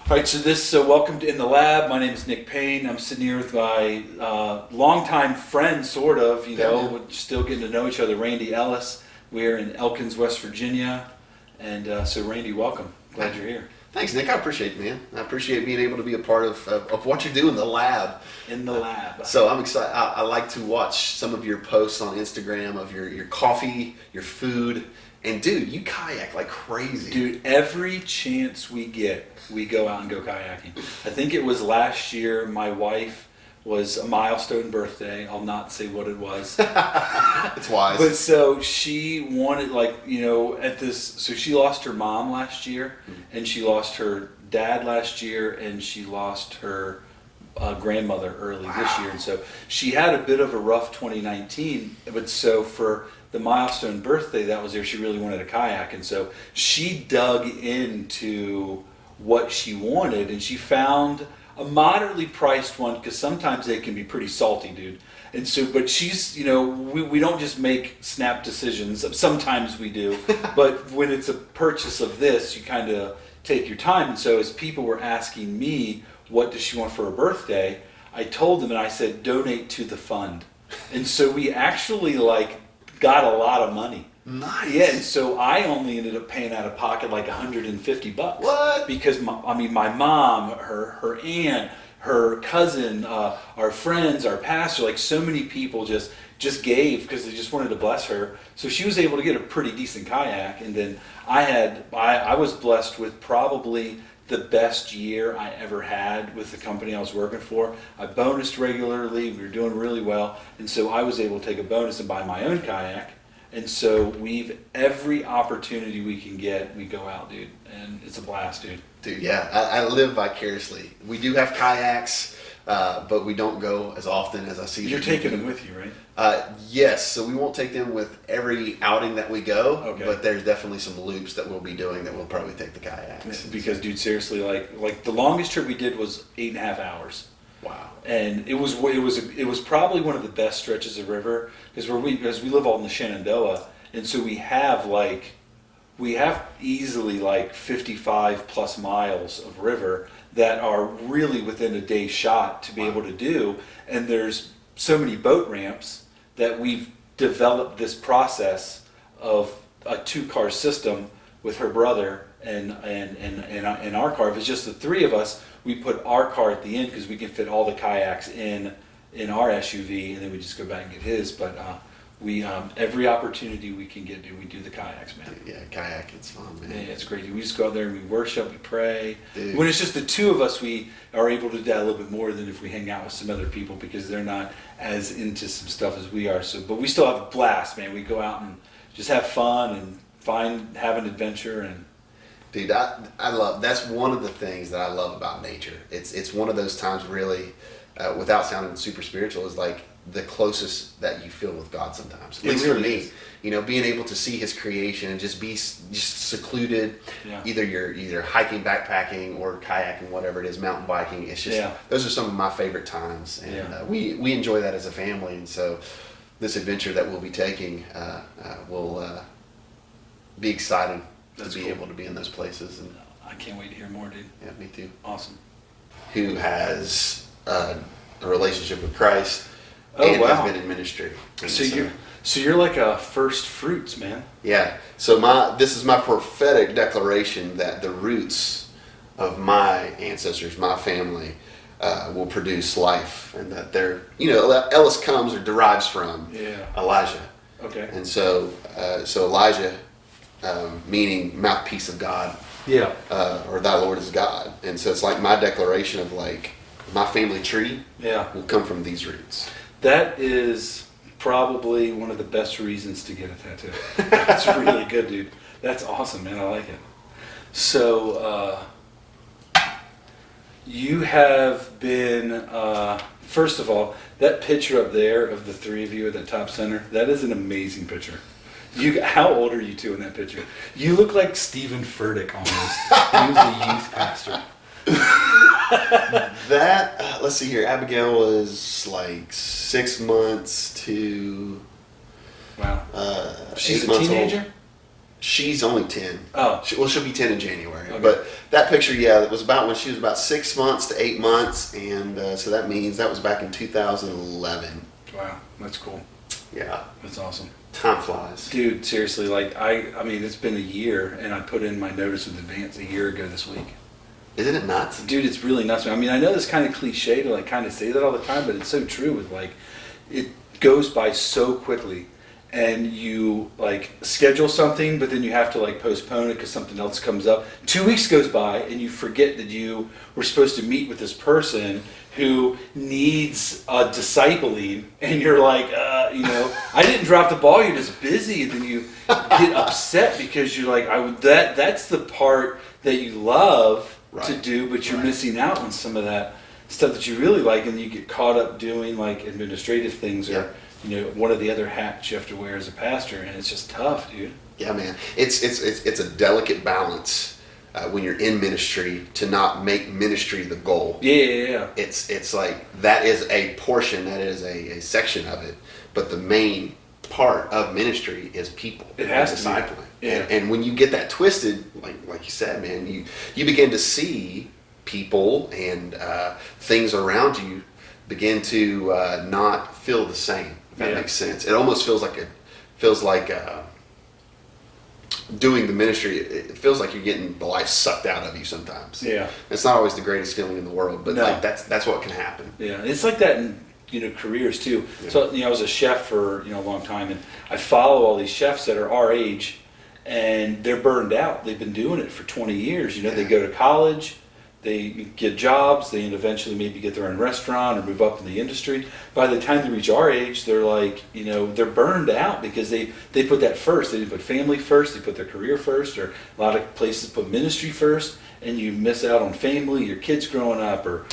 All right, so welcome to In the Lab. My name is Nick Payne. I'm sitting here with my longtime friend, sort of, we're still getting to know each other, Randy Ellis. We're in Elkins, West Virginia. And so Randy, welcome. Glad you're here. Thanks, Nick. I appreciate it, man. I appreciate being able to be a part of what you do in the lab. In the lab. So I'm excited. I like to watch some of your posts on Instagram of your coffee, your food. And dude, you kayak like crazy. Dude, every chance we get, we go out and go kayaking. I think it was last year, my wife was a milestone birthday. I'll not say what it was. It's wise. But so she wanted, so she lost her mom last year, and she lost her dad last year, and she lost her grandmother early this year. And so she had a bit of a rough 2019, but so for the milestone birthday that was there, she really wanted a kayak, and so she dug into what she wanted, and she found a moderately priced one, because sometimes they can be pretty salty, dude. And so, but she's, we don't just make snap decisions. Sometimes we do, but when it's a purchase of this, you kind of take your time. And so as people were asking me, what does she want for her birthday? I told them, and I said, donate to the fund. And so we actually got a lot of money. Nice. Yeah, and so I only ended up paying out of pocket like $150. What? Because my mom, her aunt, her cousin, our friends, our pastor, so many people just gave because they just wanted to bless her. So she was able to get a pretty decent kayak, and then I was blessed with probably the best year I ever had with the company I was working for. I bonused regularly, we were doing really well, and so I was able to take a bonus and buy my own kayak. And so every opportunity we can get, we go out, dude, and it's a blast, dude. Dude, yeah, I live vicariously. We do have kayaks, but we don't go as often as I see. You're taking them with you, right? Yes, so we won't take them with every outing that we go, okay. But there's definitely some loops that we'll be doing that we'll probably take the kayaks. Because, dude, seriously, like the longest trip we did was 8.5 hours. Wow. And it was probably one of the best stretches of river, because we live all in the Shenandoah, and so we have easily 55 plus miles of river that are really within a day's shot to be able to do. And there's so many boat ramps that we've developed this process of a 2-car system with her brother and our car. If it's just the three of us, we put our car at the end because we can fit all the kayaks in our SUV, and then we just go back and get his. But we every opportunity we can get, we do the kayaks, man. Yeah, kayak, it's fun, man. Yeah, it's great. We just go out there and we worship, we pray. Dude. When it's just the two of us, we are able to do that a little bit more than if we hang out with some other people, because they're not as into some stuff as we are. So, but we still have a blast, man. We go out and just have fun and have an adventure. And dude, I love, that's one of the things that I love about nature. It's one of those times really, without sounding super spiritual, is like the closest that you feel with God sometimes. At least for me, being able to see His creation and just be just secluded. Yeah. Either you're hiking, backpacking, or kayaking, whatever it is, mountain biking. It's just those are some of my favorite times, and we enjoy that as a family. And so this adventure that we'll be taking will be exciting. That's to be able to be in those places. And I can't wait to hear more, dude. Yeah, me too. Awesome. Who has a relationship with Christ and has been in ministry. So you're like a first fruits, man. Yeah. So this is my prophetic declaration that the roots of my ancestors, my family, will produce life, and that Ellis comes or derives from Elijah. Okay. And so Elijah, meaning mouthpiece of God, or thy Lord is God. And so it's like my declaration of my family tree will come from these roots. That is probably one of the best reasons to get a tattoo. That's really good, dude. That's awesome, man. I like it. So you have been, first of all, that picture up there of the three of you at the top center, that is an amazing picture. How old are you two in that picture? You look like Stephen Furtick almost. He was a youth pastor. Let's see here. Abigail was 6 months to Wow. She's 8 a months teenager? old. She's only 10. Oh. She'll be 10 in January. Okay. But that picture, that was about when she was about 6 months to 8 months. And so that means that was back in 2011. Wow, that's cool. Yeah. That's awesome. Time flies. Dude, seriously, like, I mean, it's been a year, and I put in my notice with advance a year ago this week. Isn't it nuts? Dude, it's really nuts. I mean, I know this kind of cliche to, like, kind of say that all the time, but it's so true with, like, it goes by so quickly. And you like schedule something, but then you have to like postpone it because something else comes up. 2 weeks goes by and you forget that you were supposed to meet with this person who needs discipling, and you're like, I didn't drop the ball. You're just busy, and then you get upset because you're like, that's the part that you love to do, but you're missing out on some of that stuff that you really like, and you get caught up doing like administrative things or. One of the other hats you have to wear as a pastor, and it's just tough, dude. Yeah, man. It's a delicate balance when you're in ministry to not make ministry the goal. Yeah. It's like that is a portion, that is a section of it, but the main part of ministry is people. It has to discipling. be. Yeah. And when you get that twisted, like you said, man, you begin to see people and things around you begin to not feel the same. If that makes sense. It almost feels like doing the ministry. It feels like you're getting the life sucked out of you sometimes. Yeah, it's not always the greatest feeling in the world, but like that's what can happen. Yeah, it's like that in careers too. Yeah. So I was a chef for a long time, and I follow all these chefs that are our age, and they're burned out. They've been doing it for 20 years. They go to college. They get jobs, they eventually maybe get their own restaurant or move up in the industry. By the time they reach our age, they're like, they're burned out because they put that first. They didn't put family first, they put their career first, or a lot of places put ministry first, and you miss out on family, your kids growing up, or,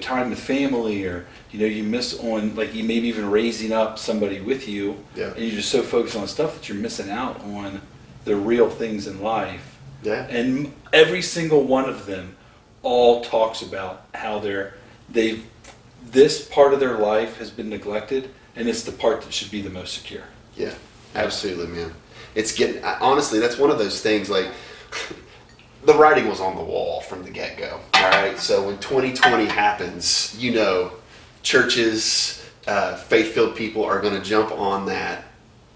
time with family, or, you miss on, like, you maybe even raising up somebody with you, and you're just so focused on stuff that you're missing out on the real things in life. Yeah. And every single one of them all talks about how this part of their life has been neglected, and it's the part that should be the most secure. Yeah, absolutely, man. It's getting, honestly, that's one of those things, like, the writing was on the wall from the get-go, all right? So when 2020 happens, churches, faith-filled people are going to jump on that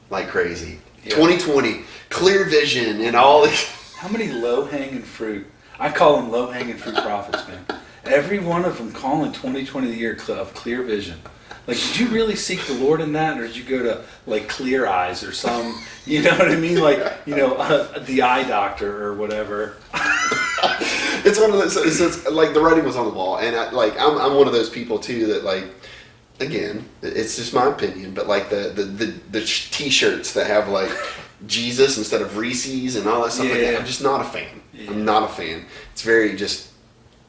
like crazy. Yeah. 2020, clear vision and all this. How many low-hanging fruit? I call them low-hanging fruit prophets, man. Every one of them calling 2020 the year of clear vision. Like, did you really seek the Lord in that, or did you go to, like, Clear Eyes or some, you know what I mean? Like, the eye doctor or whatever. It's one of those, it's like, the writing was on the wall. And, I'm one of those people, too, that, like, again, it's just my opinion, but, like, the T-shirts that have, like, Jesus instead of Reese's and all that stuff like that, I'm just not a fan. Yeah. I'm not a fan. It's very just,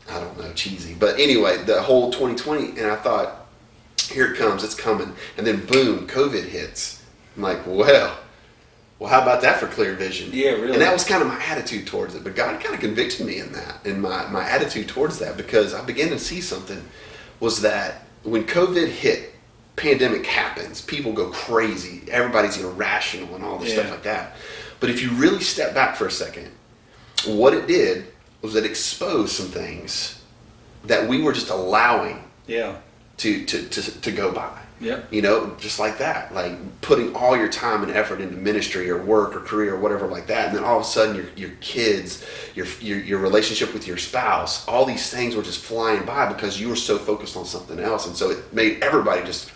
I don't know, cheesy. But anyway, the whole 2020, and I thought, here it comes, it's coming. And then boom, COVID hits. I'm like, well, how about that for clear vision? Yeah, really. And that was kind of my attitude towards it. But God kind of convicted me in that, in my attitude towards that, because I began to see something, was that when COVID hit, pandemic happens, people go crazy, everybody's irrational and all this stuff like that. But if you really step back for a second, what it did was it exposed some things that we were just allowing to go by. Yeah. Just like that. Like putting all your time and effort into ministry or work or career or whatever like that, and then all of a sudden your kids, your relationship with your spouse, all these things were just flying by because you were so focused on something else, and so it made everybody just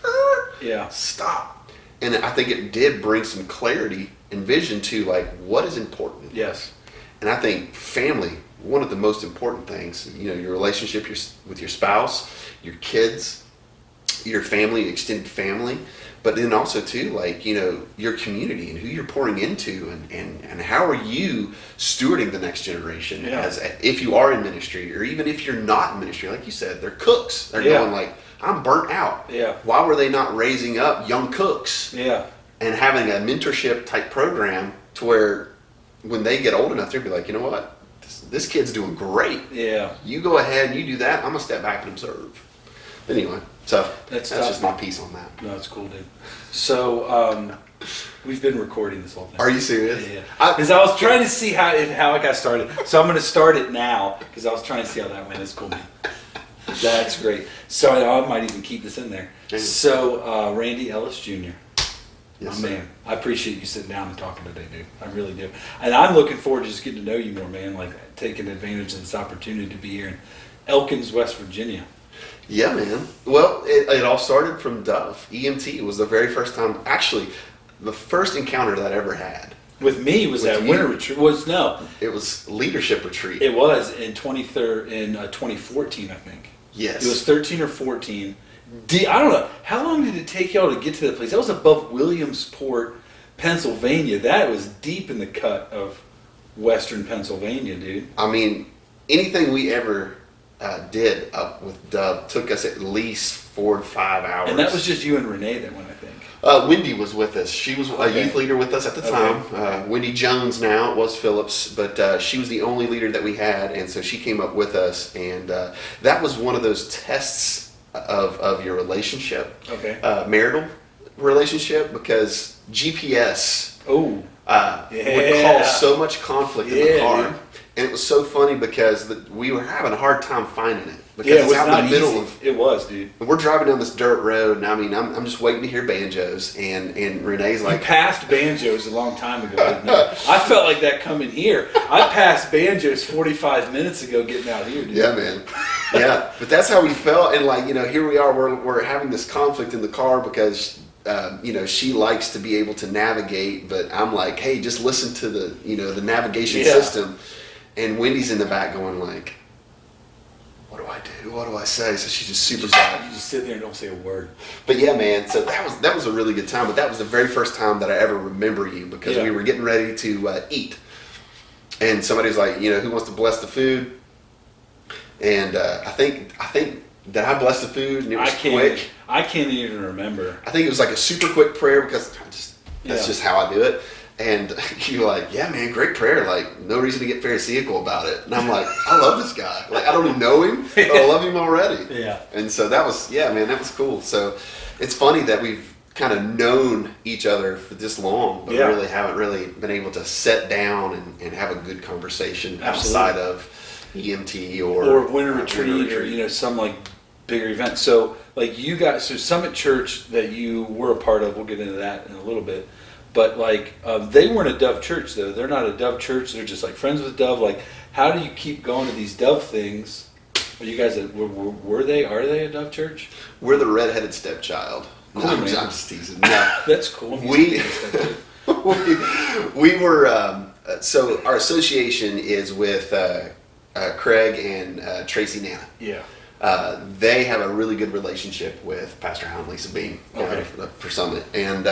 stop. And I think it did bring some clarity and vision to like what is important. Yes. And I think family, one of the most important things, your relationship with your spouse, your kids, your family, extended family, but then also too, like, your community and who you're pouring into, and how are you stewarding the next generation as if you are in ministry, or even if you're not in ministry, like you said, they're cooks. They're going like, I'm burnt out. Yeah. Why were they not raising up young cooks? Yeah. And having a mentorship type program to where when they get old enough, they'll be like, you know what? This kid's doing great. Yeah. You go ahead and you do that. I'm going to step back and observe. Anyway, so that's just my piece on that. No, that's cool, dude. So, We've been recording this whole thing. Are you serious? Yeah. Because I was trying to see how it got started. So I'm going to start it now because I was trying to see how that went. It's cool, man. That's great. So I might even keep this in there. So Randy Ellis Jr. Yes, my man. I appreciate you sitting down and talking today, dude. I really do. And I'm looking forward to just getting to know you more, man. Like taking advantage of this opportunity to be here in Elkins, West Virginia. Yeah, man. Well, it all started from Dove. EMT was the very first time, actually, the first encounter that I ever had. With me was With that you. winter retreat. It was leadership retreat. It was in 2014, I think. Yes. It was 13 or 14. I don't know. How long did it take y'all to get to that place? That was above Williamsport, Pennsylvania. That was deep in the cut of western Pennsylvania, dude. I mean, anything we ever did up with Dove took us at least 4 to 5 hours. And that was just you and Renee that went, I think. Wendy was with us. She was a youth leader with us at the time. Wendy Jones now, it was Phillips, but she was the only leader that we had, and so she came up with us, and that was one of those tests of your relationship, marital relationship, because GPS would cause so much conflict in the car. Dude. And it was so funny because we were having a hard time finding it. Because it's out in the middle of... It was, dude. We're driving down this dirt road, and I mean, I'm just waiting to hear banjos, and Renee's like... You passed banjos a long time ago, didn't you? I felt like that coming here. I passed banjos 45 minutes ago getting out here, dude. Yeah, man. Yeah, but that's how we felt, and like, here we are, we're having this conflict in the car because... she likes to be able to navigate, but I'm like, hey, just listen to the navigation system. And Wendy's in the back going like, what do I do? What do I say? So she's just super quiet. You just sit there and don't say a word. But yeah, man, so that was a really good time. But that was the very first time that I ever remember you because we were getting ready to eat. And somebody was like, who wants to bless the food? And I think that I blessed the food and it was quick. I can't even remember. I think it was like a super quick prayer because that's just how I do it. And you're like, yeah, man, great prayer. Like, no reason to get pharisaical about it. And I'm like, I love this guy. Like, I don't even know him, but I love him already. Yeah. And so that was cool. So it's funny that we've kind of known each other for this long, but really haven't really been able to sit down and have a good conversation outside of EMT or winter retreat or, some like bigger event. So like you guys, so Summit Church that you were a part of, we'll get into that in a little bit. But like they weren't a Dove church though. They're not a Dove church. They're just like friends with Dove. Like, how do you keep going to these Dove things? Are you guys? Are they a Dove church? We're the redheaded stepchild. Cool, no, I'm just teasing. No. That's cool. We were so our association is with Craig and Tracy Nana. Yeah. They have a really good relationship with Pastor Howe and Lisa Beam for Summit. And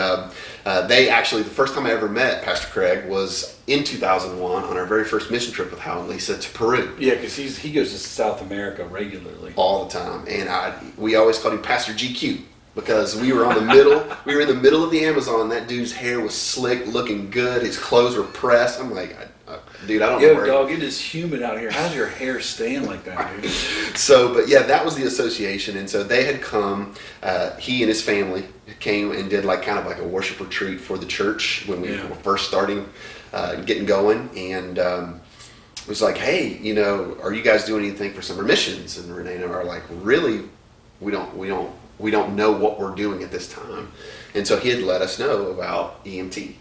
they actually, the first time I ever met Pastor Craig was in 2001 on our very first mission trip with Howe and Lisa to Peru. Yeah, because he goes to South America regularly. All the time. And we always called him Pastor GQ because we were in the middle of the Amazon. That dude's hair was slick, looking good. His clothes were pressed. I'm like, dude, I don't know where... Yo, dog, it is humid out here. How's your hair staying like that, dude? So, but yeah, that was the association. And so they had come, he and his family came and did like kind of like a worship retreat for the church when we were first starting, getting going. And it was like, hey, are you guys doing anything for summer missions? And Renee and I are like, really, we don't know what we're doing at this time. And so he had let us know about EMT.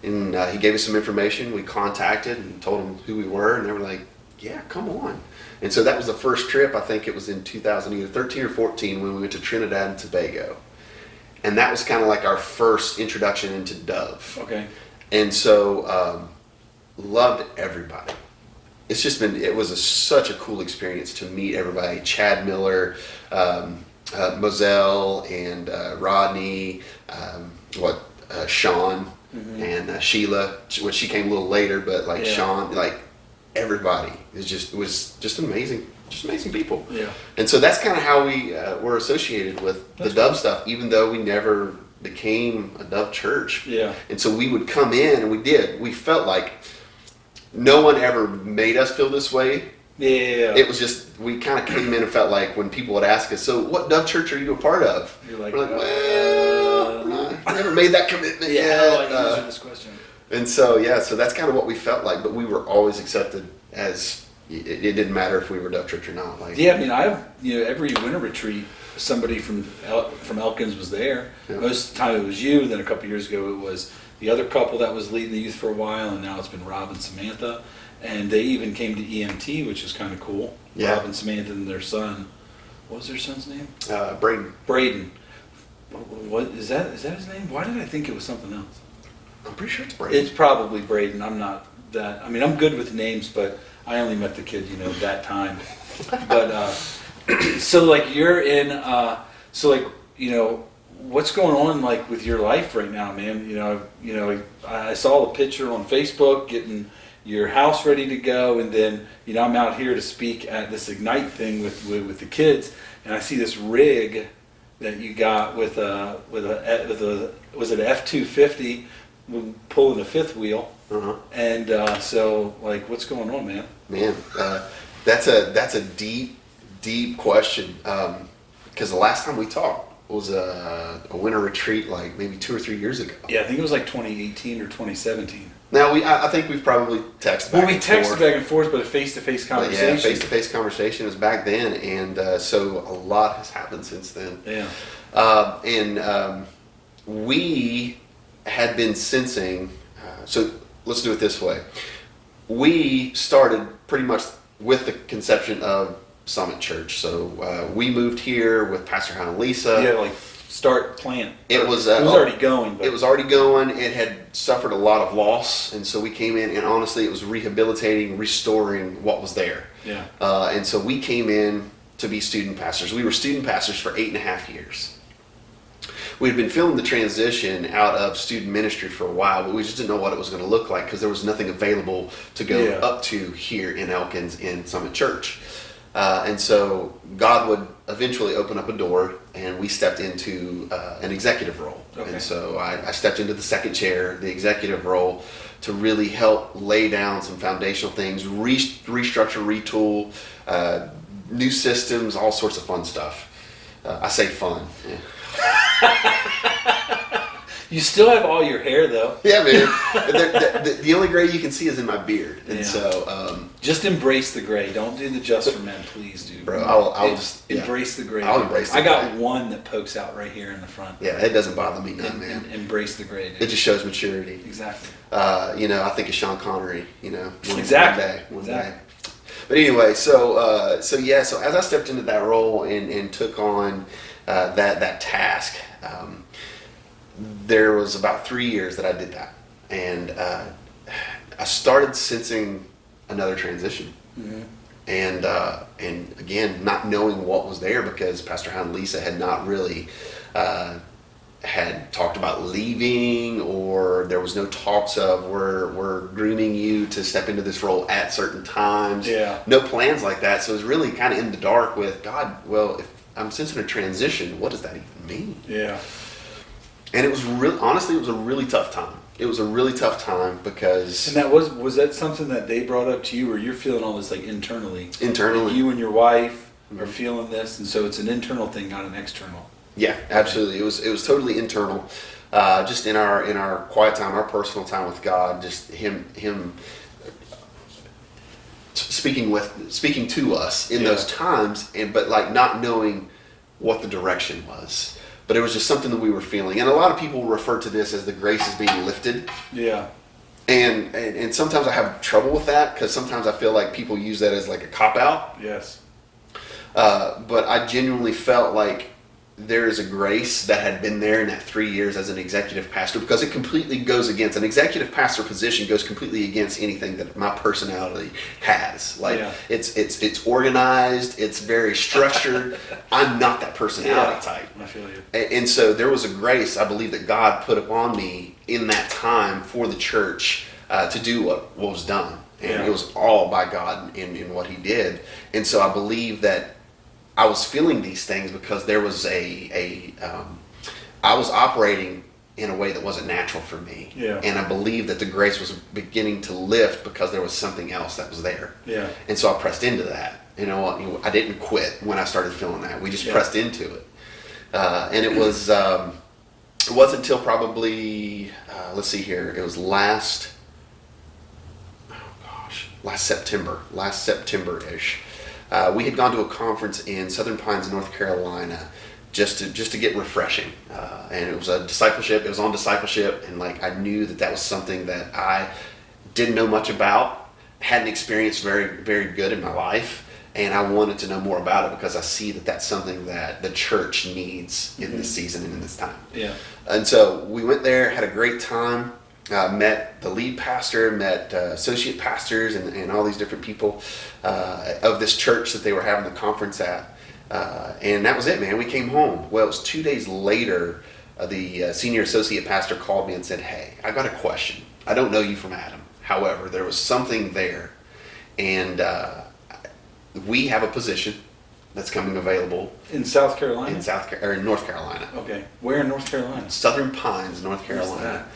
And he gave us some information. We contacted and told them who we were, and they were like, yeah, come on. And so that was the first trip. I think it was in 2013 or 14 when we went to Trinidad and Tobago. And that was kind of like our first introduction into Dove. Okay. And so loved everybody. It's just been, it was such a cool experience to meet everybody. Chad Miller, Moselle, and Rodney, Sean. Mm-hmm. And Sheila, which she came a little later, but like Sean, like everybody was just amazing people. Yeah. And so that's kind of how we were associated with the Dove stuff, even though we never became a Dove church. Yeah. And so we would come in, and we felt like no one ever made us feel this way. Yeah. It was just, we kind of came in and felt like when people would ask us, so what Dove church are you a part of? You're like, we're like, well, never made that commitment yet. How do I answer this question? And so, so that's kind of what we felt like, but we were always accepted as, it didn't matter if we were Dove Church or not. Like, I mean, every winter retreat, somebody from Elkins was there. Yeah. Most of the time it was you, then a couple years ago it was the other couple that was leading the youth for a while, and now it's been Rob and Samantha. And they even came to EMT, which is kind of cool. Yeah. Rob and Samantha and their son. What was their son's name? Braden. What is that? Is that his name? Why did I think it was something else? I'm pretty sure it's Braden. It's probably Braden. I'm not that. I mean, I'm good with names, but I only met the kid, that time. But so like you're in. What's going on like with your life right now, man? I saw the picture on Facebook getting your house ready to go, and then I'm out here to speak at this Ignite thing with the kids, and I see this rig that you got with a was it an F-250 pulling the fifth wheel, and so like what's going on, man? That's a deep question, because the last time we talked was a winter retreat like maybe 2 or 3 years ago. Yeah, I think it was like 2018 or 2017. Now I think we've probably texted back. We texted back and forth, but a face-to-face conversation. Face-to-face conversation was back then, and so a lot has happened since then. Yeah. We had been sensing. So let's do it this way. We started pretty much with the conception of Summit Church. So we moved here with Pastor Hannah and Lisa. Yeah, like start plant. It was already going. It was already going. It had suffered a lot of loss, and so we came in, and honestly, it was rehabilitating, restoring what was there. Yeah. And so we came in to be student pastors. We were student pastors for 8.5 years. We had been feeling the transition out of student ministry for a while, but we just didn't know what it was going to look like because there was nothing available to go up to here in Elkins in Summit Church. And so God would eventually open up a door, and we stepped into an executive role. Okay. And so I stepped into the second chair, the executive role, to really help lay down some foundational things, restructure, retool, new systems, all sorts of fun stuff. I say fun. Yeah. You still have all your hair, though. Yeah, man. The only gray you can see is in my beard. And so... just embrace the gray. Don't do the just for men, please, dude. Bro, I'll just... Embrace the gray. I'll embrace the gray. I got one that pokes out right here in the front. Yeah, it doesn't bother me none, man. Embrace the gray, dude. It just shows maturity. Exactly. I think of Sean Connery, Exactly. One day. But anyway, so as I stepped into that role and took on that task, there was about 3 years that I did that, and I started sensing another transition, and again, not knowing what was there because Pastor Hannah and Lisa had not really had talked about leaving, or there was no talks of we're grooming you to step into this role at certain times. Yeah. No plans like that. So it was really kind of in the dark with God. Well, if I'm sensing a transition, what does that even mean? Yeah. And it was honestly, it was a really tough time. It was a really tough time because... And that was that something that they brought up to you, or you're feeling all this like internally? Internally. Like you and your wife are feeling this, and so it's an internal thing, not an external. Yeah, absolutely. It was totally internal. Just in our quiet time, our personal time with God, just him speaking to us in those times, but like not knowing what the direction was. But it was just something that we were feeling. And a lot of people refer to this as the grace is being lifted. Yeah. And sometimes I have trouble with that because sometimes I feel like people use that as like a cop-out. Yes. But I genuinely felt like there is a grace that had been there in that 3 years as an executive pastor, because it completely goes against an executive pastor position, goes completely against anything that my personality has. Like it's organized, it's very structured. I'm not that personality type. I feel you. And so there was a grace I believe that God put upon me in that time for the church to do what was done. And it was all by God in what he did. And so I believe that I was feeling these things because there was I was operating in a way that wasn't natural for me. Yeah. And I believe that the grace was beginning to lift because there was something else that was there. Yeah. And so I pressed into that. I didn't quit when I started feeling that. We just pressed into it. And it was it wasn't until probably, let's see here, it was last September-ish. We had gone to a conference in Southern Pines, North Carolina, just to get refreshing, and it was a discipleship. It was on discipleship, and like I knew that was something that I didn't know much about, hadn't experienced very, very good in my life, and I wanted to know more about it because I see that that's something that the church needs in this season and in this time. Yeah. And so we went there, had a great time. Met the lead pastor, met associate pastors, and all these different people of this church that they were having the conference at. And that was it, man. We came home. Well, it was 2 days later, the senior associate pastor called me and said, "Hey, I got a question. I don't know you from Adam. However, there was something there. And we have a position that's coming available." In South Carolina? In North Carolina. Okay. Where in North Carolina? Southern Pines, North Carolina. Where's that?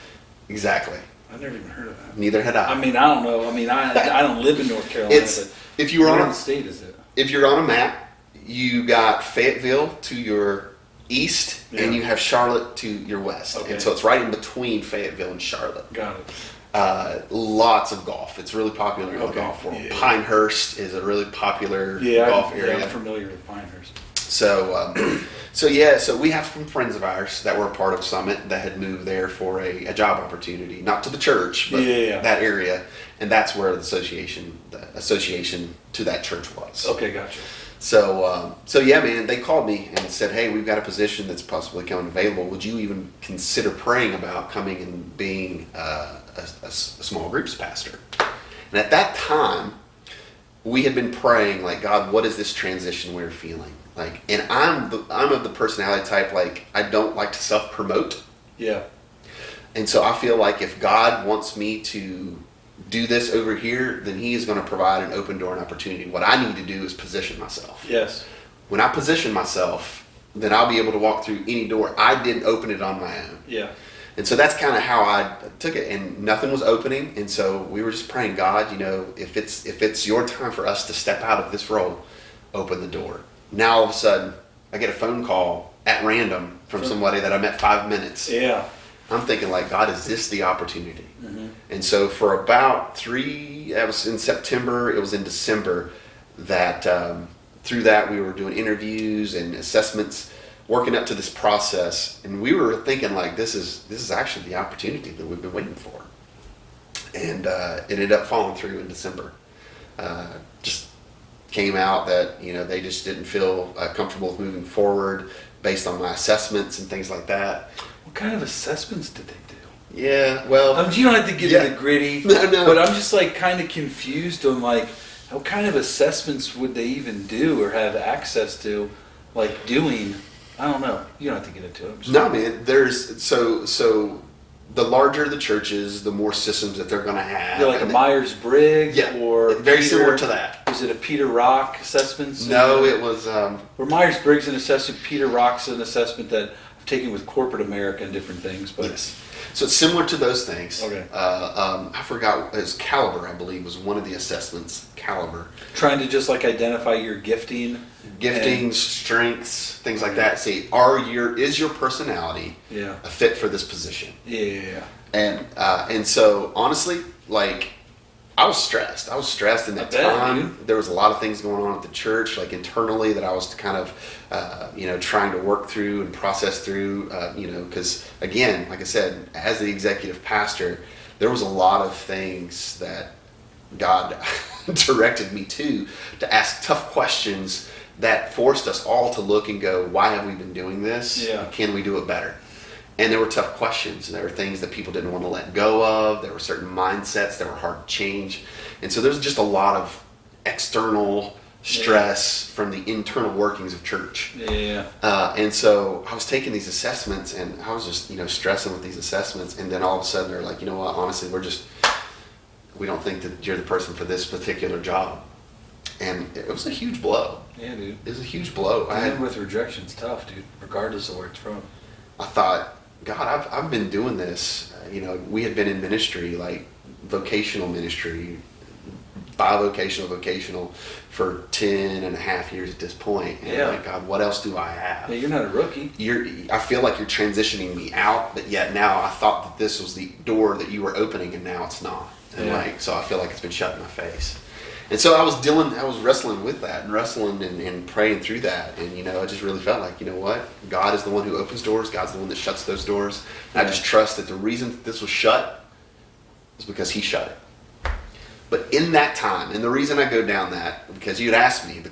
Exactly. I've never even heard of that. Neither had I. I mean, I don't know. I mean, I don't live in North Carolina, but if you were where on in the state is it? If you're on a map, you got Fayetteville to your east, and you have Charlotte to your west. Okay. And so it's right in between Fayetteville and Charlotte. Got it. Lots of golf. It's really popular in the golf world. Yeah. Pinehurst is a really popular golf area. Yeah, I'm familiar with Pinehurst. So, so we have some friends of ours that were a part of Summit that had moved there for a job opportunity, not to the church, but that area, and that's where the association to that church was. Okay, gotcha. So yeah, man, they called me and said, "Hey, we've got a position that's possibly coming available. Would you even consider praying about coming and being a small groups pastor?" And at that time, we had been praying, like, "God, what is this transition we're feeling?" Like, and I'm of the personality type, like, I don't like to self-promote. Yeah. And so I feel like if God wants me to do this over here, then He is going to provide an open door and opportunity. What I need to do is position myself. Yes. When I position myself, then I'll be able to walk through any door. I didn't open it on my own. Yeah. And so that's kind of how I took it, and nothing was opening. And so we were just praying, God, if it's your time for us to step out of this role, open the door. Now all of a sudden, I get a phone call at random from somebody that I met 5 minutes. Yeah. I'm thinking, like, God, is this the opportunity? Mm-hmm. And so for about that was in September, it was in December, that through that we were doing interviews and assessments, working up to this process, and we were thinking, like, this is actually the opportunity that we've been waiting for. And it ended up falling through in December. Just came out that they just didn't feel comfortable with moving forward based on my assessments and things like that. What kind of assessments did they do? Yeah, well, you don't have to get into the gritty. No. But I'm just like kind of confused on like what kind of assessments would they even do or have access to, like doing. I don't know. You don't have to get into it. No, man. There's so the larger the churches, the more systems that they're going to have. Like a Myers-Briggs, or very similar to that. Was it a Peter Rock assessment? No, it was. Or Myers-Briggs an assessment. Peter Rock's an assessment that I've taken with corporate America and different things. But yes. So it's similar to those things. Okay. I forgot. It was Caliber, I believe, was one of the assessments. Caliber. Trying to just like identify your gifting. Giftings, strengths, things like Okay. that. See, is your personality a fit for this position? Yeah. And so honestly, like, I was stressed. I was stressed in that time. There was a lot of things going on at the church, like internally, that I was kind of, trying to work through and process through, because again, like I said, as the executive pastor, there was a lot of things that God directed me to ask tough questions that forced us all to look and go, why have we been doing this? Yeah. Can we do it better? And there were tough questions. There were things that people didn't want to let go of. There were certain mindsets that were hard to change. And so there's just a lot of external stress from the internal workings of church. Yeah. And so I was taking these assessments, and I was just, stressing with these assessments. And then all of a sudden they're like, you know what, honestly, we don't think that you're the person for this particular job. And it was a huge blow. Yeah, dude. It was a huge blow. Dealing with rejection's tough, dude, regardless of where it's from. I thought, God, I've been doing this. We had been in ministry, like vocational ministry, bivocational, vocational for 10 and a half years at this point. And I'm like, God, what else do I have? Yeah, you're not a rookie. I feel like you're transitioning me out, but yet now I thought that this was the door that you were opening, and now it's not. And so I feel like it's been shut in my face. And so I was wrestling with that and wrestling and praying through that. And, I just really felt like, you know what? God is the one who opens doors. God's the one that shuts those doors. And I just trust that the reason that this was shut is because he shut it. But in that time, and the reason I go down that, because you'd asked me, the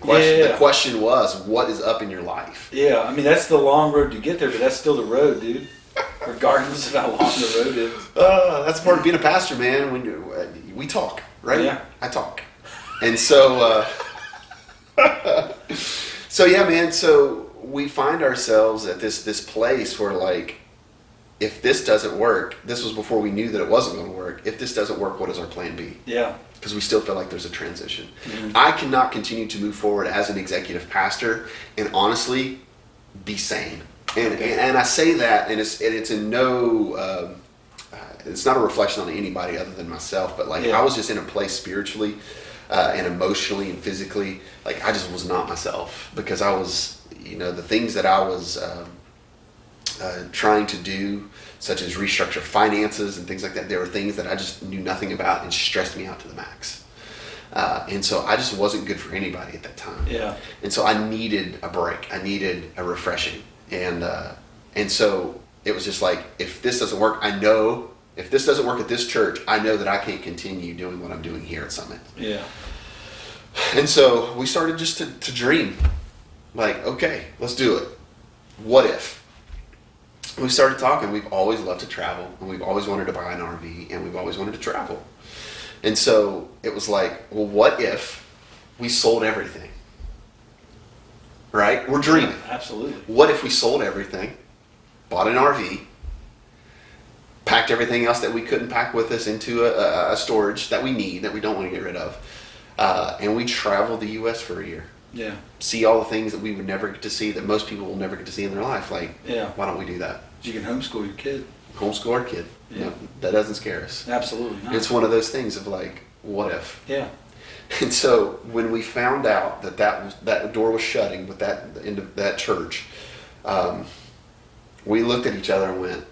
question was, what is up in your life? Yeah, I mean, that's the long road to get there, but that's still the road, dude. Regardless of how long the road is. That's part of being a pastor, man. When we talk, right? Yeah. I talk. And so, so we find ourselves at this place where, like, if this doesn't work, this was before we knew that it wasn't going to work. If this doesn't work, what is our plan B? Yeah. Because we still feel like there's a transition. Mm-hmm. I cannot continue to move forward as an executive pastor and honestly be sane. And I say that, and it's in no, it's not a reflection on anybody other than myself, but I was just in a place spiritually and emotionally and physically, like I just was not myself, because I was, the things that I was trying to do, such as restructure finances and things like that, there were things that I just knew nothing about and stressed me out to the max. And so I just wasn't good for anybody at that time. Yeah. And so I needed a break. I needed a refreshing. And so it was just like, if this doesn't work, if this doesn't work at this church, I know that I can't continue doing what I'm doing here at Summit. Yeah. And so we started just to dream. Like, okay, let's do it. What if? We started talking. We've always loved to travel, and we've always wanted to buy an RV, and we've always wanted to travel. And so it was like, well, what if we sold everything? Right? We're dreaming. Yeah, absolutely. What if we sold everything, bought an RV, packed everything else that we couldn't pack with us into a storage that we need, that we don't want to get rid of, and we traveled the U.S. for a year. Yeah. See all the things that we would never get to see, that most people will never get to see in their life. Like, why don't we do that? You can homeschool your kid. Homeschool our kid. Yeah. No, that doesn't scare us. Absolutely not. It's one of those things of like, what if? Yeah. And so when we found out that door was shutting with that end of that church, we looked at each other and went,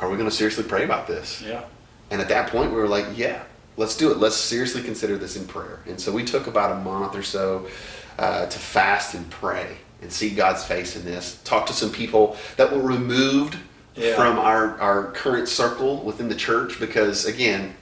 are we going to seriously pray about this? Yeah. And at that point we were like, yeah, let's do it. Let's seriously consider this in prayer. And so we took about a month or so to fast and pray and see God's face in this. Talk to some people that were removed from our current circle within the church, because again,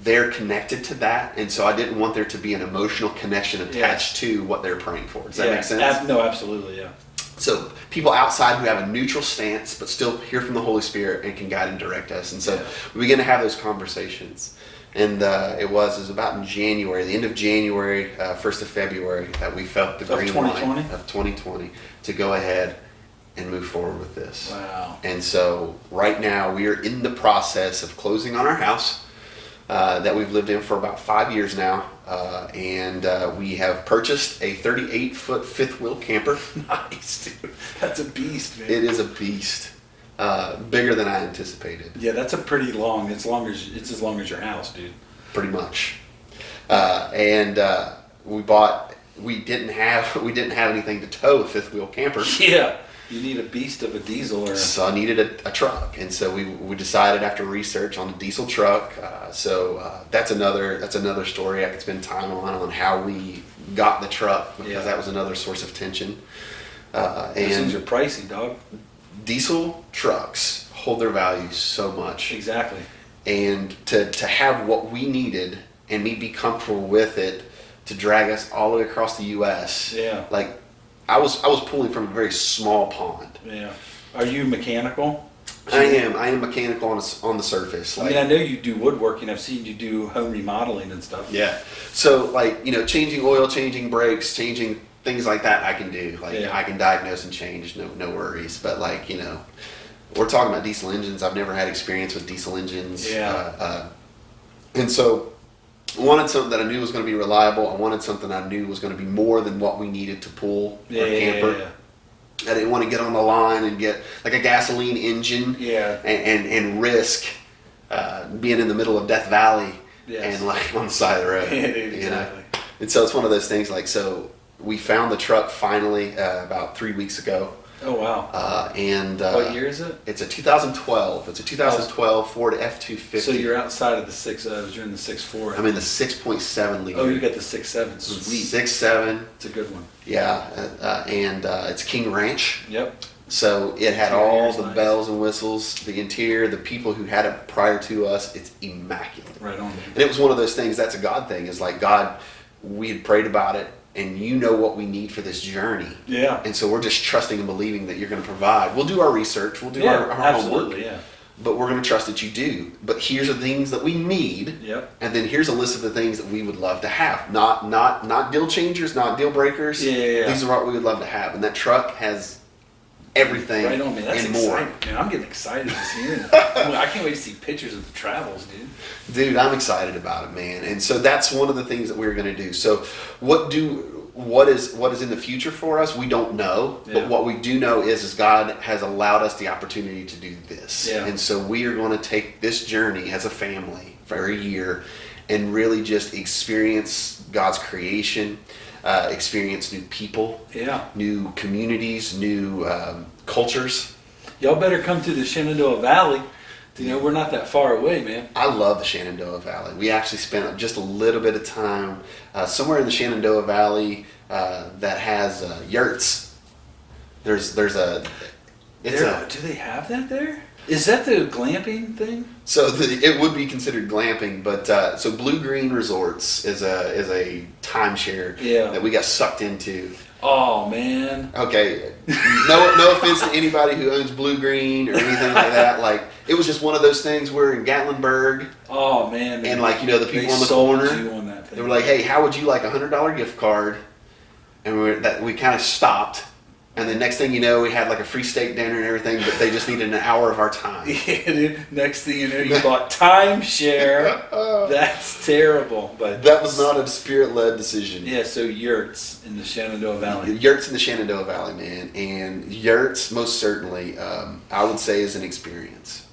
they're connected to that, and so I didn't want there to be an emotional connection attached to what they're praying for. Does that make sense? No, absolutely, yeah. So people outside who have a neutral stance but still hear from the Holy Spirit and can guide and direct us. And so we begin to have those conversations. And it was about in January, the end of January, 1st of February, that we felt the green light of 2020 to go ahead and move forward with this. Wow. And so right now we are in the process of closing on our house that we've lived in for about 5 years now. And we have purchased a 38-foot fifth wheel camper. Nice, dude. That's a beast, man. It is a beast. Bigger than I anticipated. Yeah, that's a pretty long. It's as long as your house, dude. Pretty much. And we didn't have anything to tow a fifth wheel camper. Yeah. You need a beast of a diesel, so I needed a truck, and so we decided after research on a diesel truck. So that's another story I could spend time on how we got the truck, because that was another source of tension. Those things are pricey, dog. Diesel trucks hold their value so much. Exactly. And to have what we needed and me be comfortable with it to drag us all the way across the U.S. Yeah. Like, I was pulling from a very small pond. Yeah. Are you mechanical? I am mechanical on the surface. I mean, I know you do woodworking. I've seen you do home remodeling and stuff. Yeah. So, changing oil, changing brakes, changing things like that, I can do. I can diagnose and change, no worries. But we're talking about diesel engines. I've never had experience with diesel engines. Yeah. And so I wanted something that I knew was going to be reliable. I wanted something I knew was going to be more than what we needed to pull our camper. Yeah. I didn't want to get on the line and get like a gasoline engine and risk being in the middle of Death Valley and like on the side of the road. Yeah, dude, exactly. You know? And so it's one of those things like, so we found the truck finally about 3 weeks ago. Oh, wow. What year is it? It's a 2012. It's a 2012 Ford F-250. So you're outside of the 6, you're in the 6.4. I'm in the 6.7 liter. Oh, you got the 6.7. Sweet. 6.7. It's a good one. Yeah, and it's King Ranch. Yep. So it had Interior's all the nice. bells and whistles, the interior, the people who had it prior to us, it's immaculate. Right on. And it was one of those things, that's a God thing. It's like, God, we had prayed about it, and you know what we need for this journey. Yeah. And so we're just trusting and believing that you're going to provide. We'll do our research, we'll do our absolutely, homework. yeah. But we're going to trust that you do. But here's the things that we need. Yep. And then here's a list of the things that we would love to have. Not deal changers, not deal breakers. Yeah. These are what we would love to have. And that truck has everything Right on, man. That's and more. exciting. Man, I'm getting excited just hearing it. I can't wait to see pictures of the travels, dude. Dude, I'm excited about it, man. And so that's one of the things that we're going to do. So what is in the future for us? We don't know. Yeah. But what we do know is God has allowed us the opportunity to do this. Yeah. And so we are going to take this journey as a family for a year and really just experience God's creation, experience new people, new communities, new cultures. Y'all better come to the Shenandoah Valley. You know, we're not that far away, man. I love the Shenandoah Valley. We actually spent just a little bit of time somewhere in the Shenandoah Valley that has yurts. Do they have that there? Is that the glamping thing? So it would be considered glamping, but so Blue Green Resorts is a timeshare that we got sucked into. Oh man. Okay, no offense to anybody who owns Blue Green or anything like that. Like it was just one of those things. We're in Gatlinburg. Oh man. And like the people on the corner, on that thing. they were like, "Hey, how would you like $100 gift card?" And we kind of stopped. And the next thing you know, we had like a free steak dinner and everything, but they just needed an hour of our time. Yeah, dude. Next thing you know, you bought timeshare. That's terrible. But that was not a spirit-led decision. Yeah, so yurts in the Shenandoah Valley. Yurts in the Shenandoah Valley, man. And yurts, most certainly, I would say is an experience.